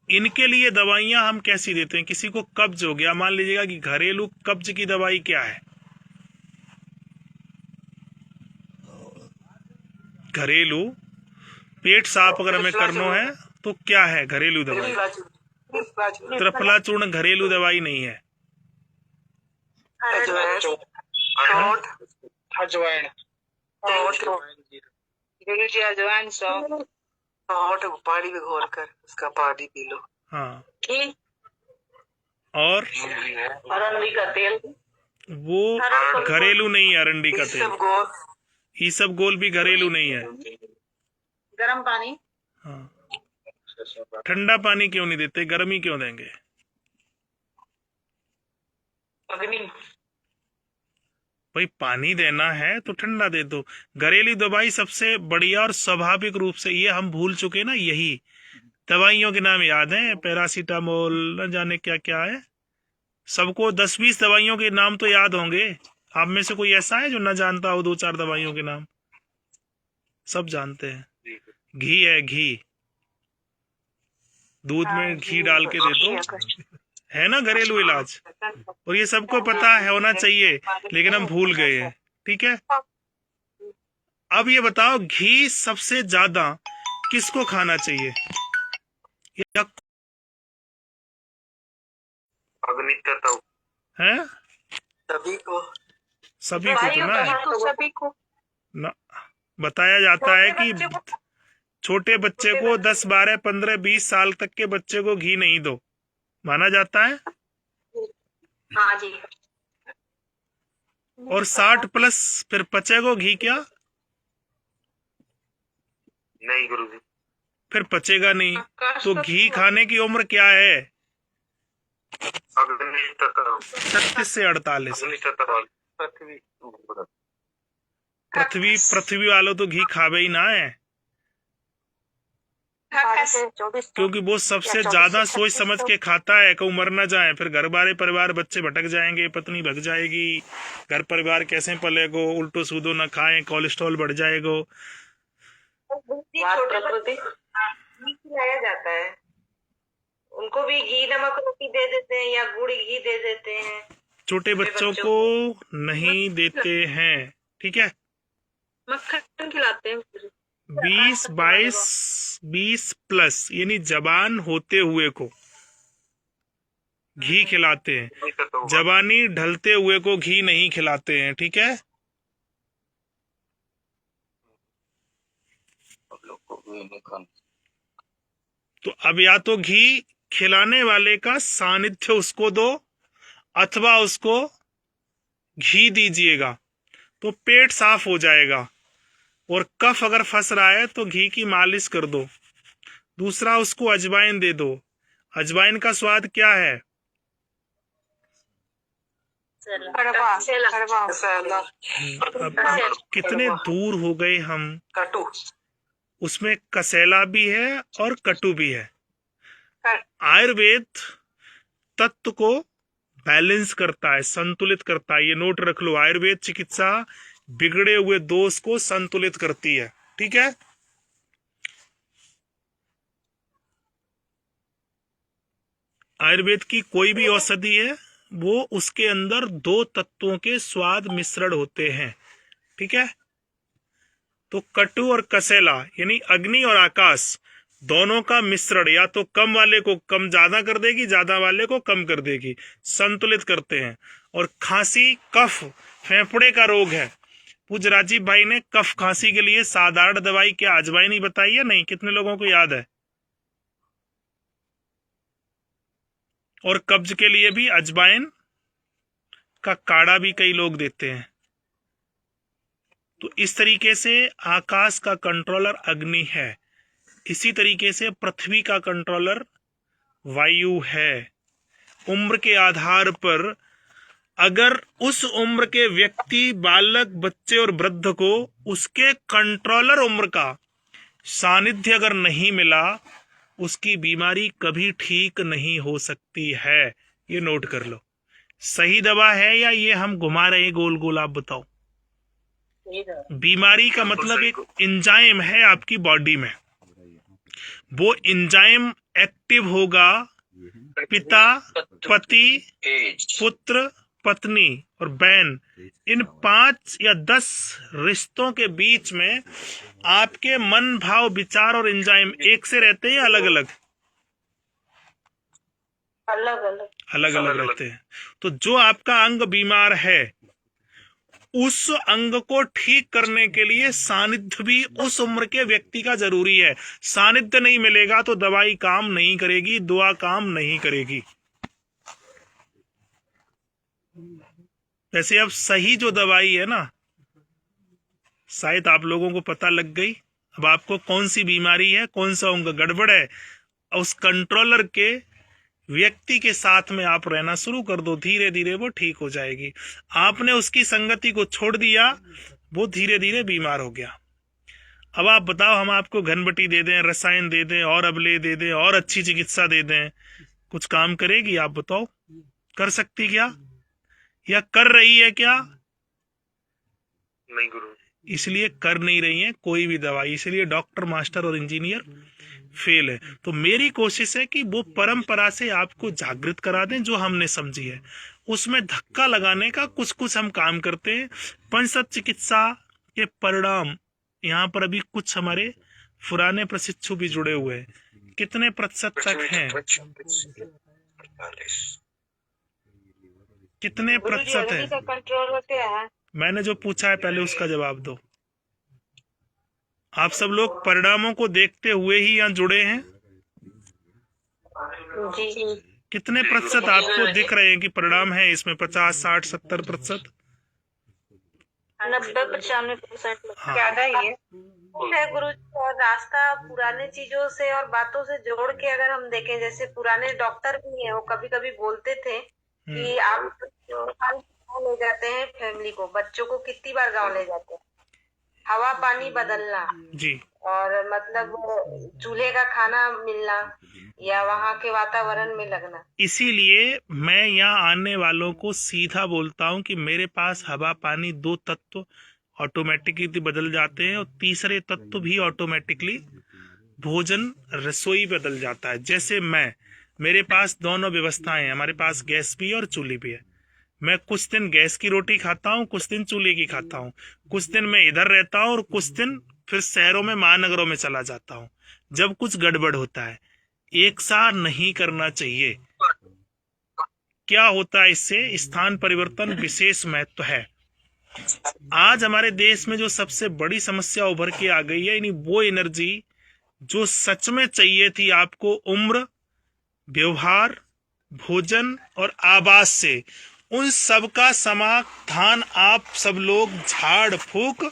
इनके लिए दवाइयां हम कैसी देते हैं? किसी को कब्ज हो गया, मान लीजिएगा कि घरेलू कब्ज की दवाई क्या है? घरेलू पेट साफ अगर हमें करना है तो क्या है घरेलू दवाई? त्रिफला चूर्ण घरेलू दवाई नहीं है। अजवाइन पानी में घोल कर उसका पानी पी लो। हाँ, और अरंडी का तेल, वो घरेलू नहीं है। अरंडी का तेल, ये सब गोल भी घरेलू नहीं है। गर्म पानी। हाँ, ठंडा पानी क्यों नहीं देते? गर्म ही क्यों देंगे? भाई पानी देना है तो ठंडा दे दो। घरेलू दवाई सबसे बढ़िया और स्वाभाविक रूप से, ये हम भूल चुके ना, यही दवाइयों के नाम याद हैं, पैरासीटामोल, न जाने क्या क्या है। सबको 10-20 दवाइयों के नाम तो याद होंगे। आप में से कोई ऐसा है जो न जानता हो 2-4 दवाइयों के नाम? सब जानते हैं। घी है, घी, दूध में घी डाल के दे दो, है ना घरेलू इलाज। और ये सबको पता है, होना चाहिए, लेकिन हम भूल गए हैं। ठीक है, अब ये बताओ, घी सबसे ज्यादा किसको खाना चाहिए? या है सभी को, सभी को तो ना, सभी को ना बताया जाता है कि छोटे बच्चे को 10, 12, 15, 20 साल तक के बच्चे को घी नहीं दो, माना जाता है। हाँ जी। और 60 प्लस फिर पचेगा घी क्या? नहीं गुरुजी, फिर पचेगा नहीं। तो घी खाने की उम्र क्या है? 36 से 48। पृथ्वी वालों तो घी खावे ही ना है, क्योंकि वो सबसे ज्यादा सोच समझ के खाता है कि मर ना जाए, फिर घर बारे परिवार बच्चे भटक जाएंगे, पत्नी भग जाएगी, घर परिवार कैसे पलेगो, उल्टो सूदो ना खाएं, कोलेस्ट्रॉल बढ़ जाएगा। खिलाया जाता है, उनको भी घी नमक रोटी दे देते हैं या गुड़ घी दे देते हैं। छोटे बच्चों को नहीं देते हैं, ठीक है। मक्खन खिलाते हैं 20 प्लस यानी जवान होते हुए को घी खिलाते हैं, जवानी ढलते हुए को घी नहीं खिलाते हैं, ठीक है। तो अब या तो घी खिलाने वाले का सानिध्य उसको दो, अथवा उसको घी दीजिएगा तो पेट साफ हो जाएगा। और कफ अगर फंस रहा है तो घी की मालिश कर दो। दूसरा, उसको अजवाइन दे दो। अजवाइन का स्वाद क्या है? अब कितने दूर हो गए हम। कटु, उसमें कसेला भी है और कटु भी है। आयुर्वेद तत्व को बैलेंस करता है, संतुलित करता है। ये नोट रख लो, आयुर्वेद चिकित्सा बिगड़े हुए दोष को संतुलित करती है, ठीक है। आयुर्वेद की कोई भी औषधि है वो उसके अंदर दो तत्वों के स्वाद मिश्रण होते हैं, ठीक है। तो कटु और कसेला यानी अग्नि और आकाश दोनों का मिश्रण या तो कम वाले को कम ज्यादा कर देगी, ज्यादा वाले को कम कर देगी, संतुलित करते हैं। और खांसी कफ फेफड़े का रोग है। पूज्य राजीव भाई ने कफ खांसी के लिए साधारण दवाई क्या अजवाइन ही बताई है? नहीं, कितने लोगों को याद है? और कब्ज के लिए भी अजवाइन का काढ़ा भी कई लोग देते हैं। तो इस तरीके से आकाश का कंट्रोलर अग्नि है, इसी तरीके से पृथ्वी का कंट्रोलर वायु है। उम्र के आधार पर अगर उस उम्र के व्यक्ति, बालक, बच्चे और वृद्ध को उसके कंट्रोलर उम्र का सानिध्य अगर नहीं मिला, उसकी बीमारी कभी ठीक नहीं हो सकती है। ये नोट कर लो। सही दवा है या ये हम घुमा रहे हैं गोल गोल? आप बताओ। बीमारी का मतलब एक एंजाइम है आपकी बॉडी में, वो एंजाइम एक्टिव होगा पिता, पति, पुत्र, पत्नी और बहन, इन 5 या 10 रिश्तों के बीच में आपके मन, भाव, विचार और एंजाइम एक से रहते हैं या अलग अलग? अलग अलग रहते हैं। तो जो आपका अंग बीमार है, उस अंग को ठीक करने के लिए सानिध्य भी उस उम्र के व्यक्ति का जरूरी है। सानिध्य नहीं मिलेगा तो दवाई काम नहीं करेगी, दुआ काम नहीं करेगी। वैसे अब सही जो दवाई है ना, शायद आप लोगों को पता लग गई अब आपको कौन सी बीमारी है, कौन सा अंग गड़बड़ है। उस कंट्रोलर के व्यक्ति के साथ में आप रहना शुरू कर दो, धीरे धीरे वो ठीक हो जाएगी। आपने उसकी संगति को छोड़ दिया, वो धीरे धीरे बीमार हो गया। अब आप बताओ, हम आपको घनबटी दे दें, रसायन दे दें और अबले दे दें और अच्छी चिकित्सा दे दें, कुछ काम करेगी? आप बताओ, कर सकती क्या या कर रही है क्या? नहीं गुरु। इसलिए कर नहीं रही है कोई भी दवाई, इसलिए डॉक्टर, मास्टर और इंजीनियर फेल है। तो मेरी कोशिश है कि वो परंपरा से आपको जागृत करा दें जो हमने समझी है, उसमें धक्का लगाने का कुछ कुछ हम काम करते हैं। पंचतत्व चिकित्सा के परिणाम यहाँ पर अभी कुछ हमारे पुराने प्रशिक्षु भी जुड़े हुए हैं। कितने प्रतिशत तक हैं? कितने प्रतिशत है? कंट्रोल क्या है? मैंने जो पूछा है पहले उसका जवाब दो। आप सब लोग परिणामों को देखते हुए ही यहाँ जुड़े हैं? जी। कितने प्रतिशत आपको दिख रहे हैं कि परिणाम है इसमें? 50, 60, 70%? 90-95% हाँ। ज्यादा ही है गुरु जी। और रास्ता पुराने चीजों से और बातों से जोड़ के अगर हम देखें, जैसे पुराने डॉक्टर भी हैं, वो कभी कभी बोलते थे कि आप गाँव ले जाते हैं फैमिली को, बच्चों को कितनी बार गाँव ले जाते हैं, हवा पानी बदलना जी, और मतलब चूल्हे का खाना मिलना या वहाँ के वातावरण में लगना। इसीलिए मैं यहाँ आने वालों को सीधा बोलता हूँ कि मेरे पास हवा पानी 2 तत्व ऑटोमेटिकली बदल जाते हैं और तीसरे तत्व भी ऑटोमेटिकली भोजन, रसोई बदल जाता है। जैसे मेरे पास दोनों व्यवस्थाएं हैं, हमारे पास गैस भी है और चूल्ही भी है। मैं कुछ दिन गैस की रोटी खाता हूँ, कुछ दिन चूल्हे की खाता हूँ, कुछ दिन मैं इधर रहता हूँ और कुछ दिन फिर शहरों में, महानगरों में चला जाता हूँ। जब कुछ गड़बड़ होता है, एक साथ नहीं करना चाहिए। क्या होता है इससे? स्थान परिवर्तन विशेष महत्व है। आज हमारे देश में जो सबसे बड़ी समस्या उभर के आ गई है, यानी वो एनर्जी जो सच में चाहिए थी आपको उम्र, व्यवहार, भोजन और आवास से, उन सब का समाधान आप सब लोग झाड़ फूक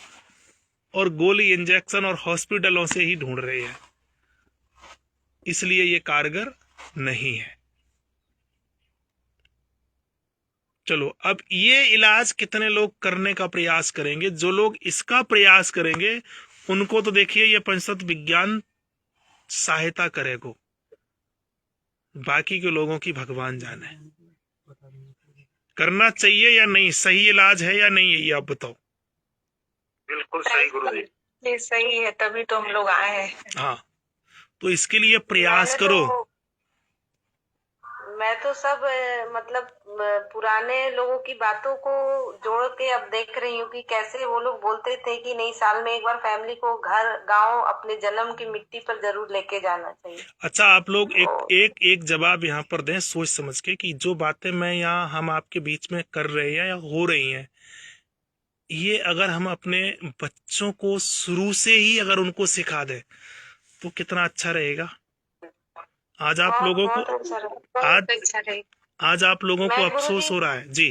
और गोली, इंजेक्शन और हॉस्पिटलों से ही ढूंढ रहे हैं। इसलिए ये कारगर नहीं है। चलो, अब ये इलाज कितने लोग करने का प्रयास करेंगे? जो लोग इसका प्रयास करेंगे उनको तो देखिए ये पंचतत्व विज्ञान सहायता करेगा, बाकी के लोगों की भगवान जाने। करना चाहिए या नहीं? सही इलाज है या नहीं है, ये आप बताओ। बिल्कुल सही गुरुजी। ये सही है, तभी तो हम लोग आए हैं। हाँ, तो इसके लिए प्रयास करो। मैं तो सब मतलब पुराने लोगों की बातों को जोड़ के अब देख रही हूँ कि कैसे वो लोग बोलते थे कि नहीं, साल में एक बार फैमिली को घर गांव अपने जन्म की मिट्टी पर जरूर लेके जाना चाहिए। अच्छा, आप लोग एक जवाब यहाँ पर दें सोच समझ के कि जो बातें मैं यहाँ हम आपके बीच में कर रहे हैं या हो रही हैं, ये अगर हम अपने बच्चों को शुरू से ही अगर उनको सिखा दें तो कितना अच्छा रहेगा। आज आप लोगों को आज आप लोगों को अफसोस हो रहा है जी।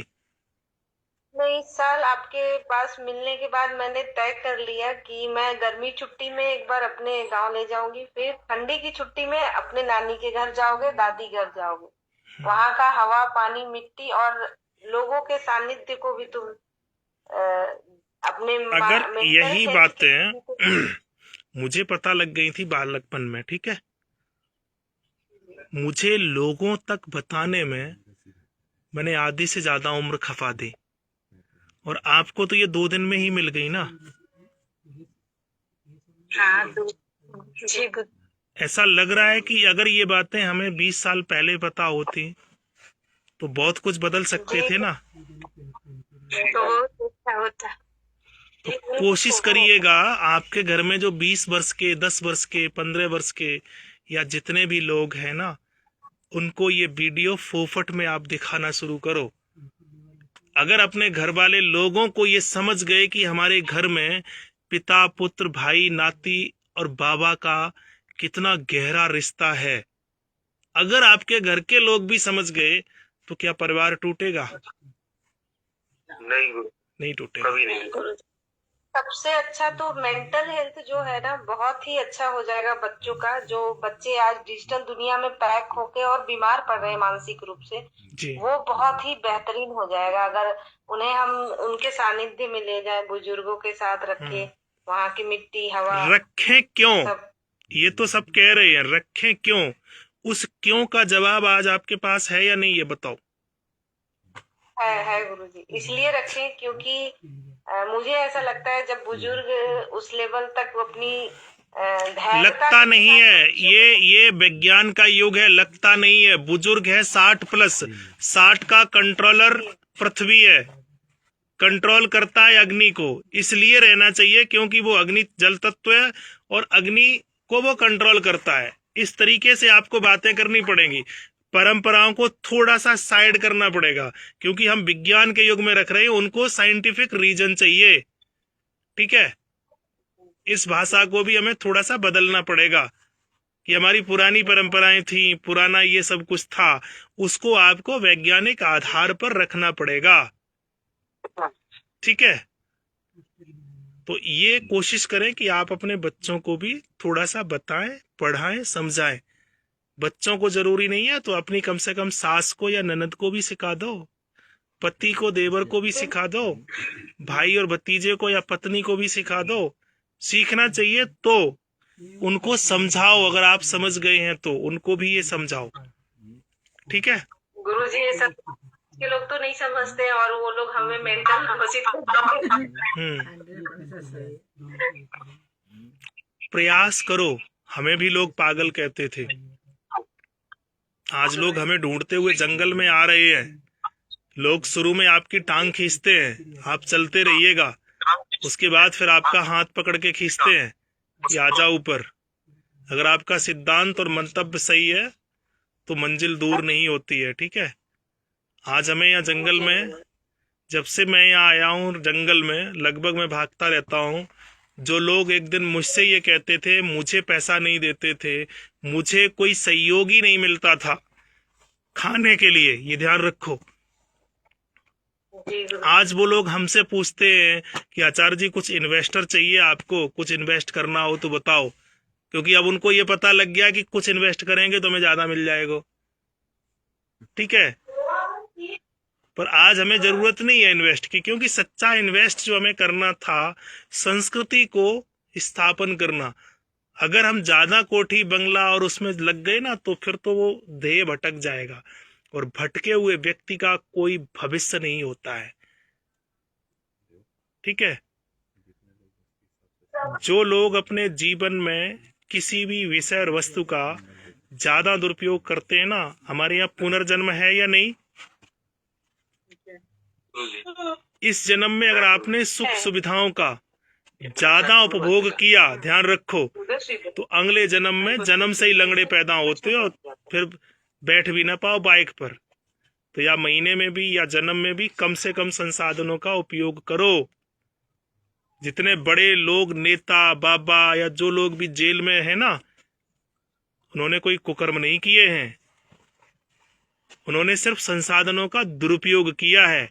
मैं इस साल आपके पास मिलने के बाद मैंने तय कर लिया कि मैं गर्मी छुट्टी में एक बार अपने गांव ले जाऊंगी, फिर ठंडी की छुट्टी में अपने नानी के घर जाओगे, दादी घर जाओगे। वहाँ का हवा, पानी, मिट्टी और लोगों के सानिध्य को भी तुम अपने अगर यही बातें मुझे पता लग गई थी बालकपन में, ठीक है, मुझे लोगों तक बताने में मैंने आधी से ज्यादा उम्र खपा दी, और आपको तो ये 2 दिन में ही मिल गई ना। ऐसा लग रहा है कि अगर ये बातें हमें 20 साल पहले पता होती तो बहुत कुछ बदल सकते थे ना। तो कोशिश करिएगा आपके घर में जो 20 वर्ष के, 10 वर्ष के, 15 वर्ष के या जितने भी लोग हैं ना, उनको ये वीडियो फोफट में आप दिखाना शुरू करो। अगर अपने घर वाले लोगों को ये समझ गए कि हमारे घर में पिता, पुत्र, भाई, नाती और बाबा का कितना गहरा रिश्ता है, अगर आपके घर के लोग भी समझ गए तो क्या परिवार टूटेगा? नहीं टूटेगा, कभी नहीं। सबसे अच्छा तो मेंटल हेल्थ जो है ना, बहुत ही अच्छा हो जाएगा बच्चों का। जो बच्चे आज डिजिटल दुनिया में पैक होके और बीमार पड़ रहे हैं मानसिक रूप से, वो बहुत ही बेहतरीन हो जाएगा अगर उन्हें हम उनके सानिध्य में ले जाए, बुजुर्गों के साथ रखे, वहाँ की मिट्टी, हवा रखें। क्यों ये तो सब कह रहे हैं, रखें क्यों? उस क्यों का जवाब आज आपके पास है या नहीं, ये बताओ। है गुरुजी, इसलिए रखें क्योंकि मुझे ऐसा लगता है जब बुजुर्ग उस लेवल तक अपनी लगता नहीं है, ये विज्ञान का युग है, लगता नहीं है। बुजुर्ग है 60+, 60 का कंट्रोलर पृथ्वी है, कंट्रोल करता है अग्नि को, इसलिए रहना चाहिए क्योंकि वो अग्नि जल तत्व है और अग्नि को वो कंट्रोल करता है। इस तरीके से आपको बातें करनी पड़ेंगी, परंपराओं को थोड़ा सा साइड करना पड़ेगा क्योंकि हम विज्ञान के युग में रख रहे हैं, उनको साइंटिफिक रीजन चाहिए, ठीक है। इस भाषा को भी हमें थोड़ा सा बदलना पड़ेगा कि हमारी पुरानी परंपराएं थी, पुराना ये सब कुछ था, उसको आपको वैज्ञानिक आधार पर रखना पड़ेगा, ठीक है। तो ये कोशिश करें कि आप अपने बच्चों को भी थोड़ा सा बताएं, पढ़ाएं, समझाएं। बच्चों को जरूरी नहीं है तो अपनी कम से कम सास को या ननद को भी सिखा दो, पति को, देवर को भी सिखा दो, भाई और भतीजे को या पत्नी को भी सिखा दो। सीखना चाहिए तो उनको समझाओ, अगर आप समझ गए हैं तो उनको भी ये समझाओ, ठीक है। गुरुजी ये सब के लोग तो नहीं समझते और वो लोग हमें मेंटल प्रयास करो। हमें भी लोग पागल कहते थे, आज लोग हमें ढूंढते हुए जंगल में आ रहे हैं। लोग शुरू में आपकी टांग खींचते हैं, आप चलते रहिएगा, उसके बाद फिर आपका हाथ पकड़ के खींचते हैं कि आजा ऊपर। अगर आपका सिद्धांत और मंतव्य सही है तो मंजिल दूर नहीं होती है, ठीक है। आज हमें यहाँ जंगल में, जब से मैं यहाँ आया हूँ जंगल में, लगभग मैं भागता रहता हूँ। जो लोग एक दिन मुझसे ये कहते थे, मुझे पैसा नहीं देते थे, मुझे कोई सहयोगी नहीं मिलता था खाने के लिए, ये ध्यान रखो। आज वो लोग हमसे पूछते हैं कि आचार्य जी कुछ इन्वेस्टर चाहिए आपको, कुछ इन्वेस्ट करना हो तो बताओ, क्योंकि अब उनको ये पता लग गया कि कुछ इन्वेस्ट करेंगे तो हमें ज्यादा मिल जाएगा, ठीक है। पर आज हमें जरूरत नहीं है इन्वेस्ट की, क्योंकि सच्चा इन्वेस्ट जो हमें करना था संस्कृति को स्थापन करना। अगर हम ज्यादा कोठी बंगला और उसमें लग गए ना तो फिर तो वो ध्येय भटक जाएगा, और भटके हुए व्यक्ति का कोई भविष्य नहीं होता है, ठीक है। जो लोग अपने जीवन में किसी भी विषय और वस्तु का ज्यादा दुरुपयोग करते हैं ना, हमारे यहाँ पुनर्जन्म है या नहीं? इस जन्म में अगर आपने सुख सुविधाओं का ज्यादा उपभोग किया, ध्यान रखो, तो अगले जन्म में जन्म से ही लंगड़े पैदा होते हो और फिर बैठ भी ना पाओ बाइक पर। तो या महीने में भी या जन्म में भी कम से कम संसाधनों का उपयोग करो। जितने बड़े लोग, नेता, बाबा या जो लोग भी जेल में है ना, उन्होंने कोई कुकर्म नहीं किए हैं, उन्होंने सिर्फ संसाधनों का दुरुपयोग किया है।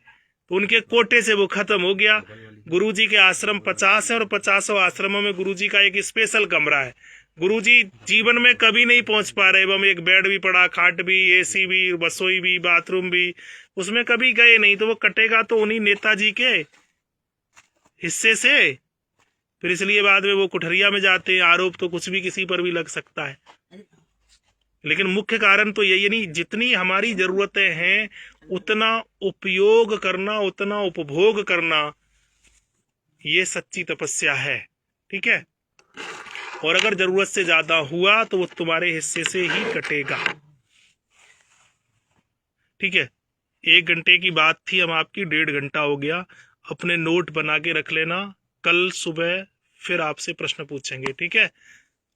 तो उनके कोटे से वो खत्म हो गया। गुरुजी के आश्रम 50 है और 50 आश्रमों में गुरुजी का एक स्पेशल कमरा है। गुरुजी जीवन में कभी नहीं पहुंच पा रहे, वो एक बेड भी पड़ा, खाट भी, एसी भी, रसोई भी, बाथरूम भी, उसमें कभी गए नहीं। तो वो कटेगा तो उन्हीं नेताजी के हिस्से से, फिर इसलिए बाद में वो कुठरिया में जाते हैं। आरोप तो कुछ भी किसी पर भी लग सकता है, लेकिन मुख्य कारण तो यही नहीं, जितनी हमारी जरूरतें हैं उतना उपयोग करना, उतना उपभोग करना, ये सच्ची तपस्या है। ठीक है, और अगर जरूरत से ज्यादा हुआ तो वो तुम्हारे हिस्से से ही कटेगा। ठीक है, 1 घंटे की बात थी, हम आपकी 1.5 घंटा हो गया। अपने नोट बना के रख लेना, कल सुबह फिर आपसे प्रश्न पूछेंगे। ठीक है,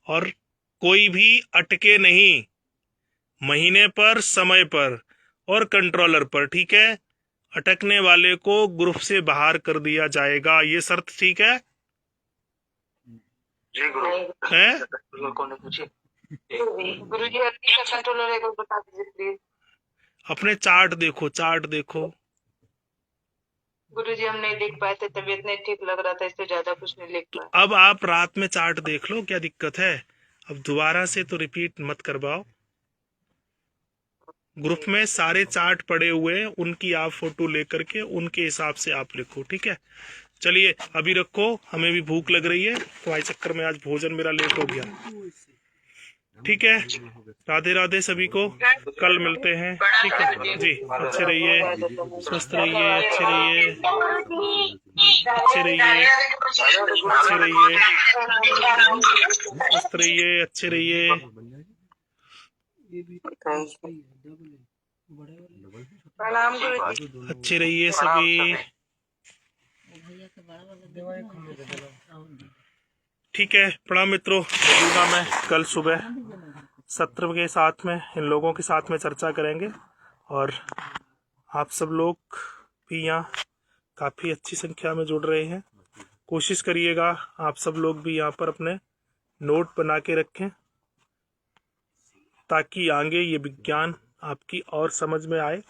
और कोई भी अटके नहीं, महीने पर, समय पर और कंट्रोलर पर। ठीक है, अटकने वाले को ग्रुप से बाहर कर दिया जाएगा, ये शर्त ठीक है? जी गुरु। हैं? कौन पूछे? गुरुजी कंट्रोलर एक बता दीजिए प्लीज। अपने चार्ट देखो, चार्ट देखो। गुरुजी हम नहीं लिख पाए थे, तबीयत नहीं ठीक लग रहा था, इससे ज्यादा कुछ नहीं लिख पाए। अब आप रात में चार्ट देख लो, क्या दिक्कत है? अब दोबारा से तो रिपीट मत करवाओ। ग्रुप में सारे चार्ट पड़े हुए हैं, उनकी आप फोटो लेकर के उनके हिसाब से आप लिखो। ठीक है, चलिए अभी रखो, हमें भी भूख लग रही है, तुम्हारे चक्कर में आज भोजन मेरा लेट हो गया। ठीक है, राधे राधे सभी को, कल मिलते हैं। ठीक है जी, अच्छे रहिए, स्वस्थ रहिए, अच्छे रहिए, अच्छे रहिए, अच्छे रहिए, स्वस्थ रहिए, अच्छे रहिए। प्रणाम गुरुजी। अच्छे रहिए सभी। ठीक है, प्रणाम मित्रों, मिलूंगा मैं कल सुबह सत्र के साथ में, इन लोगों के साथ में चर्चा करेंगे। और आप सब लोग भी यहाँ काफ़ी अच्छी संख्या में जुड़ रहे हैं, कोशिश करिएगा आप सब लोग भी यहाँ पर अपने नोट बना के रखें, ताकि आगे ये विज्ञान आपकी और समझ में आए।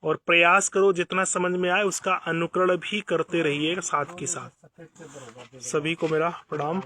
और प्रयास करो जितना समझ में आए उसका अनुकरण भी करते रहिएगा साथ के साथ। सभी को मेरा प्रणाम।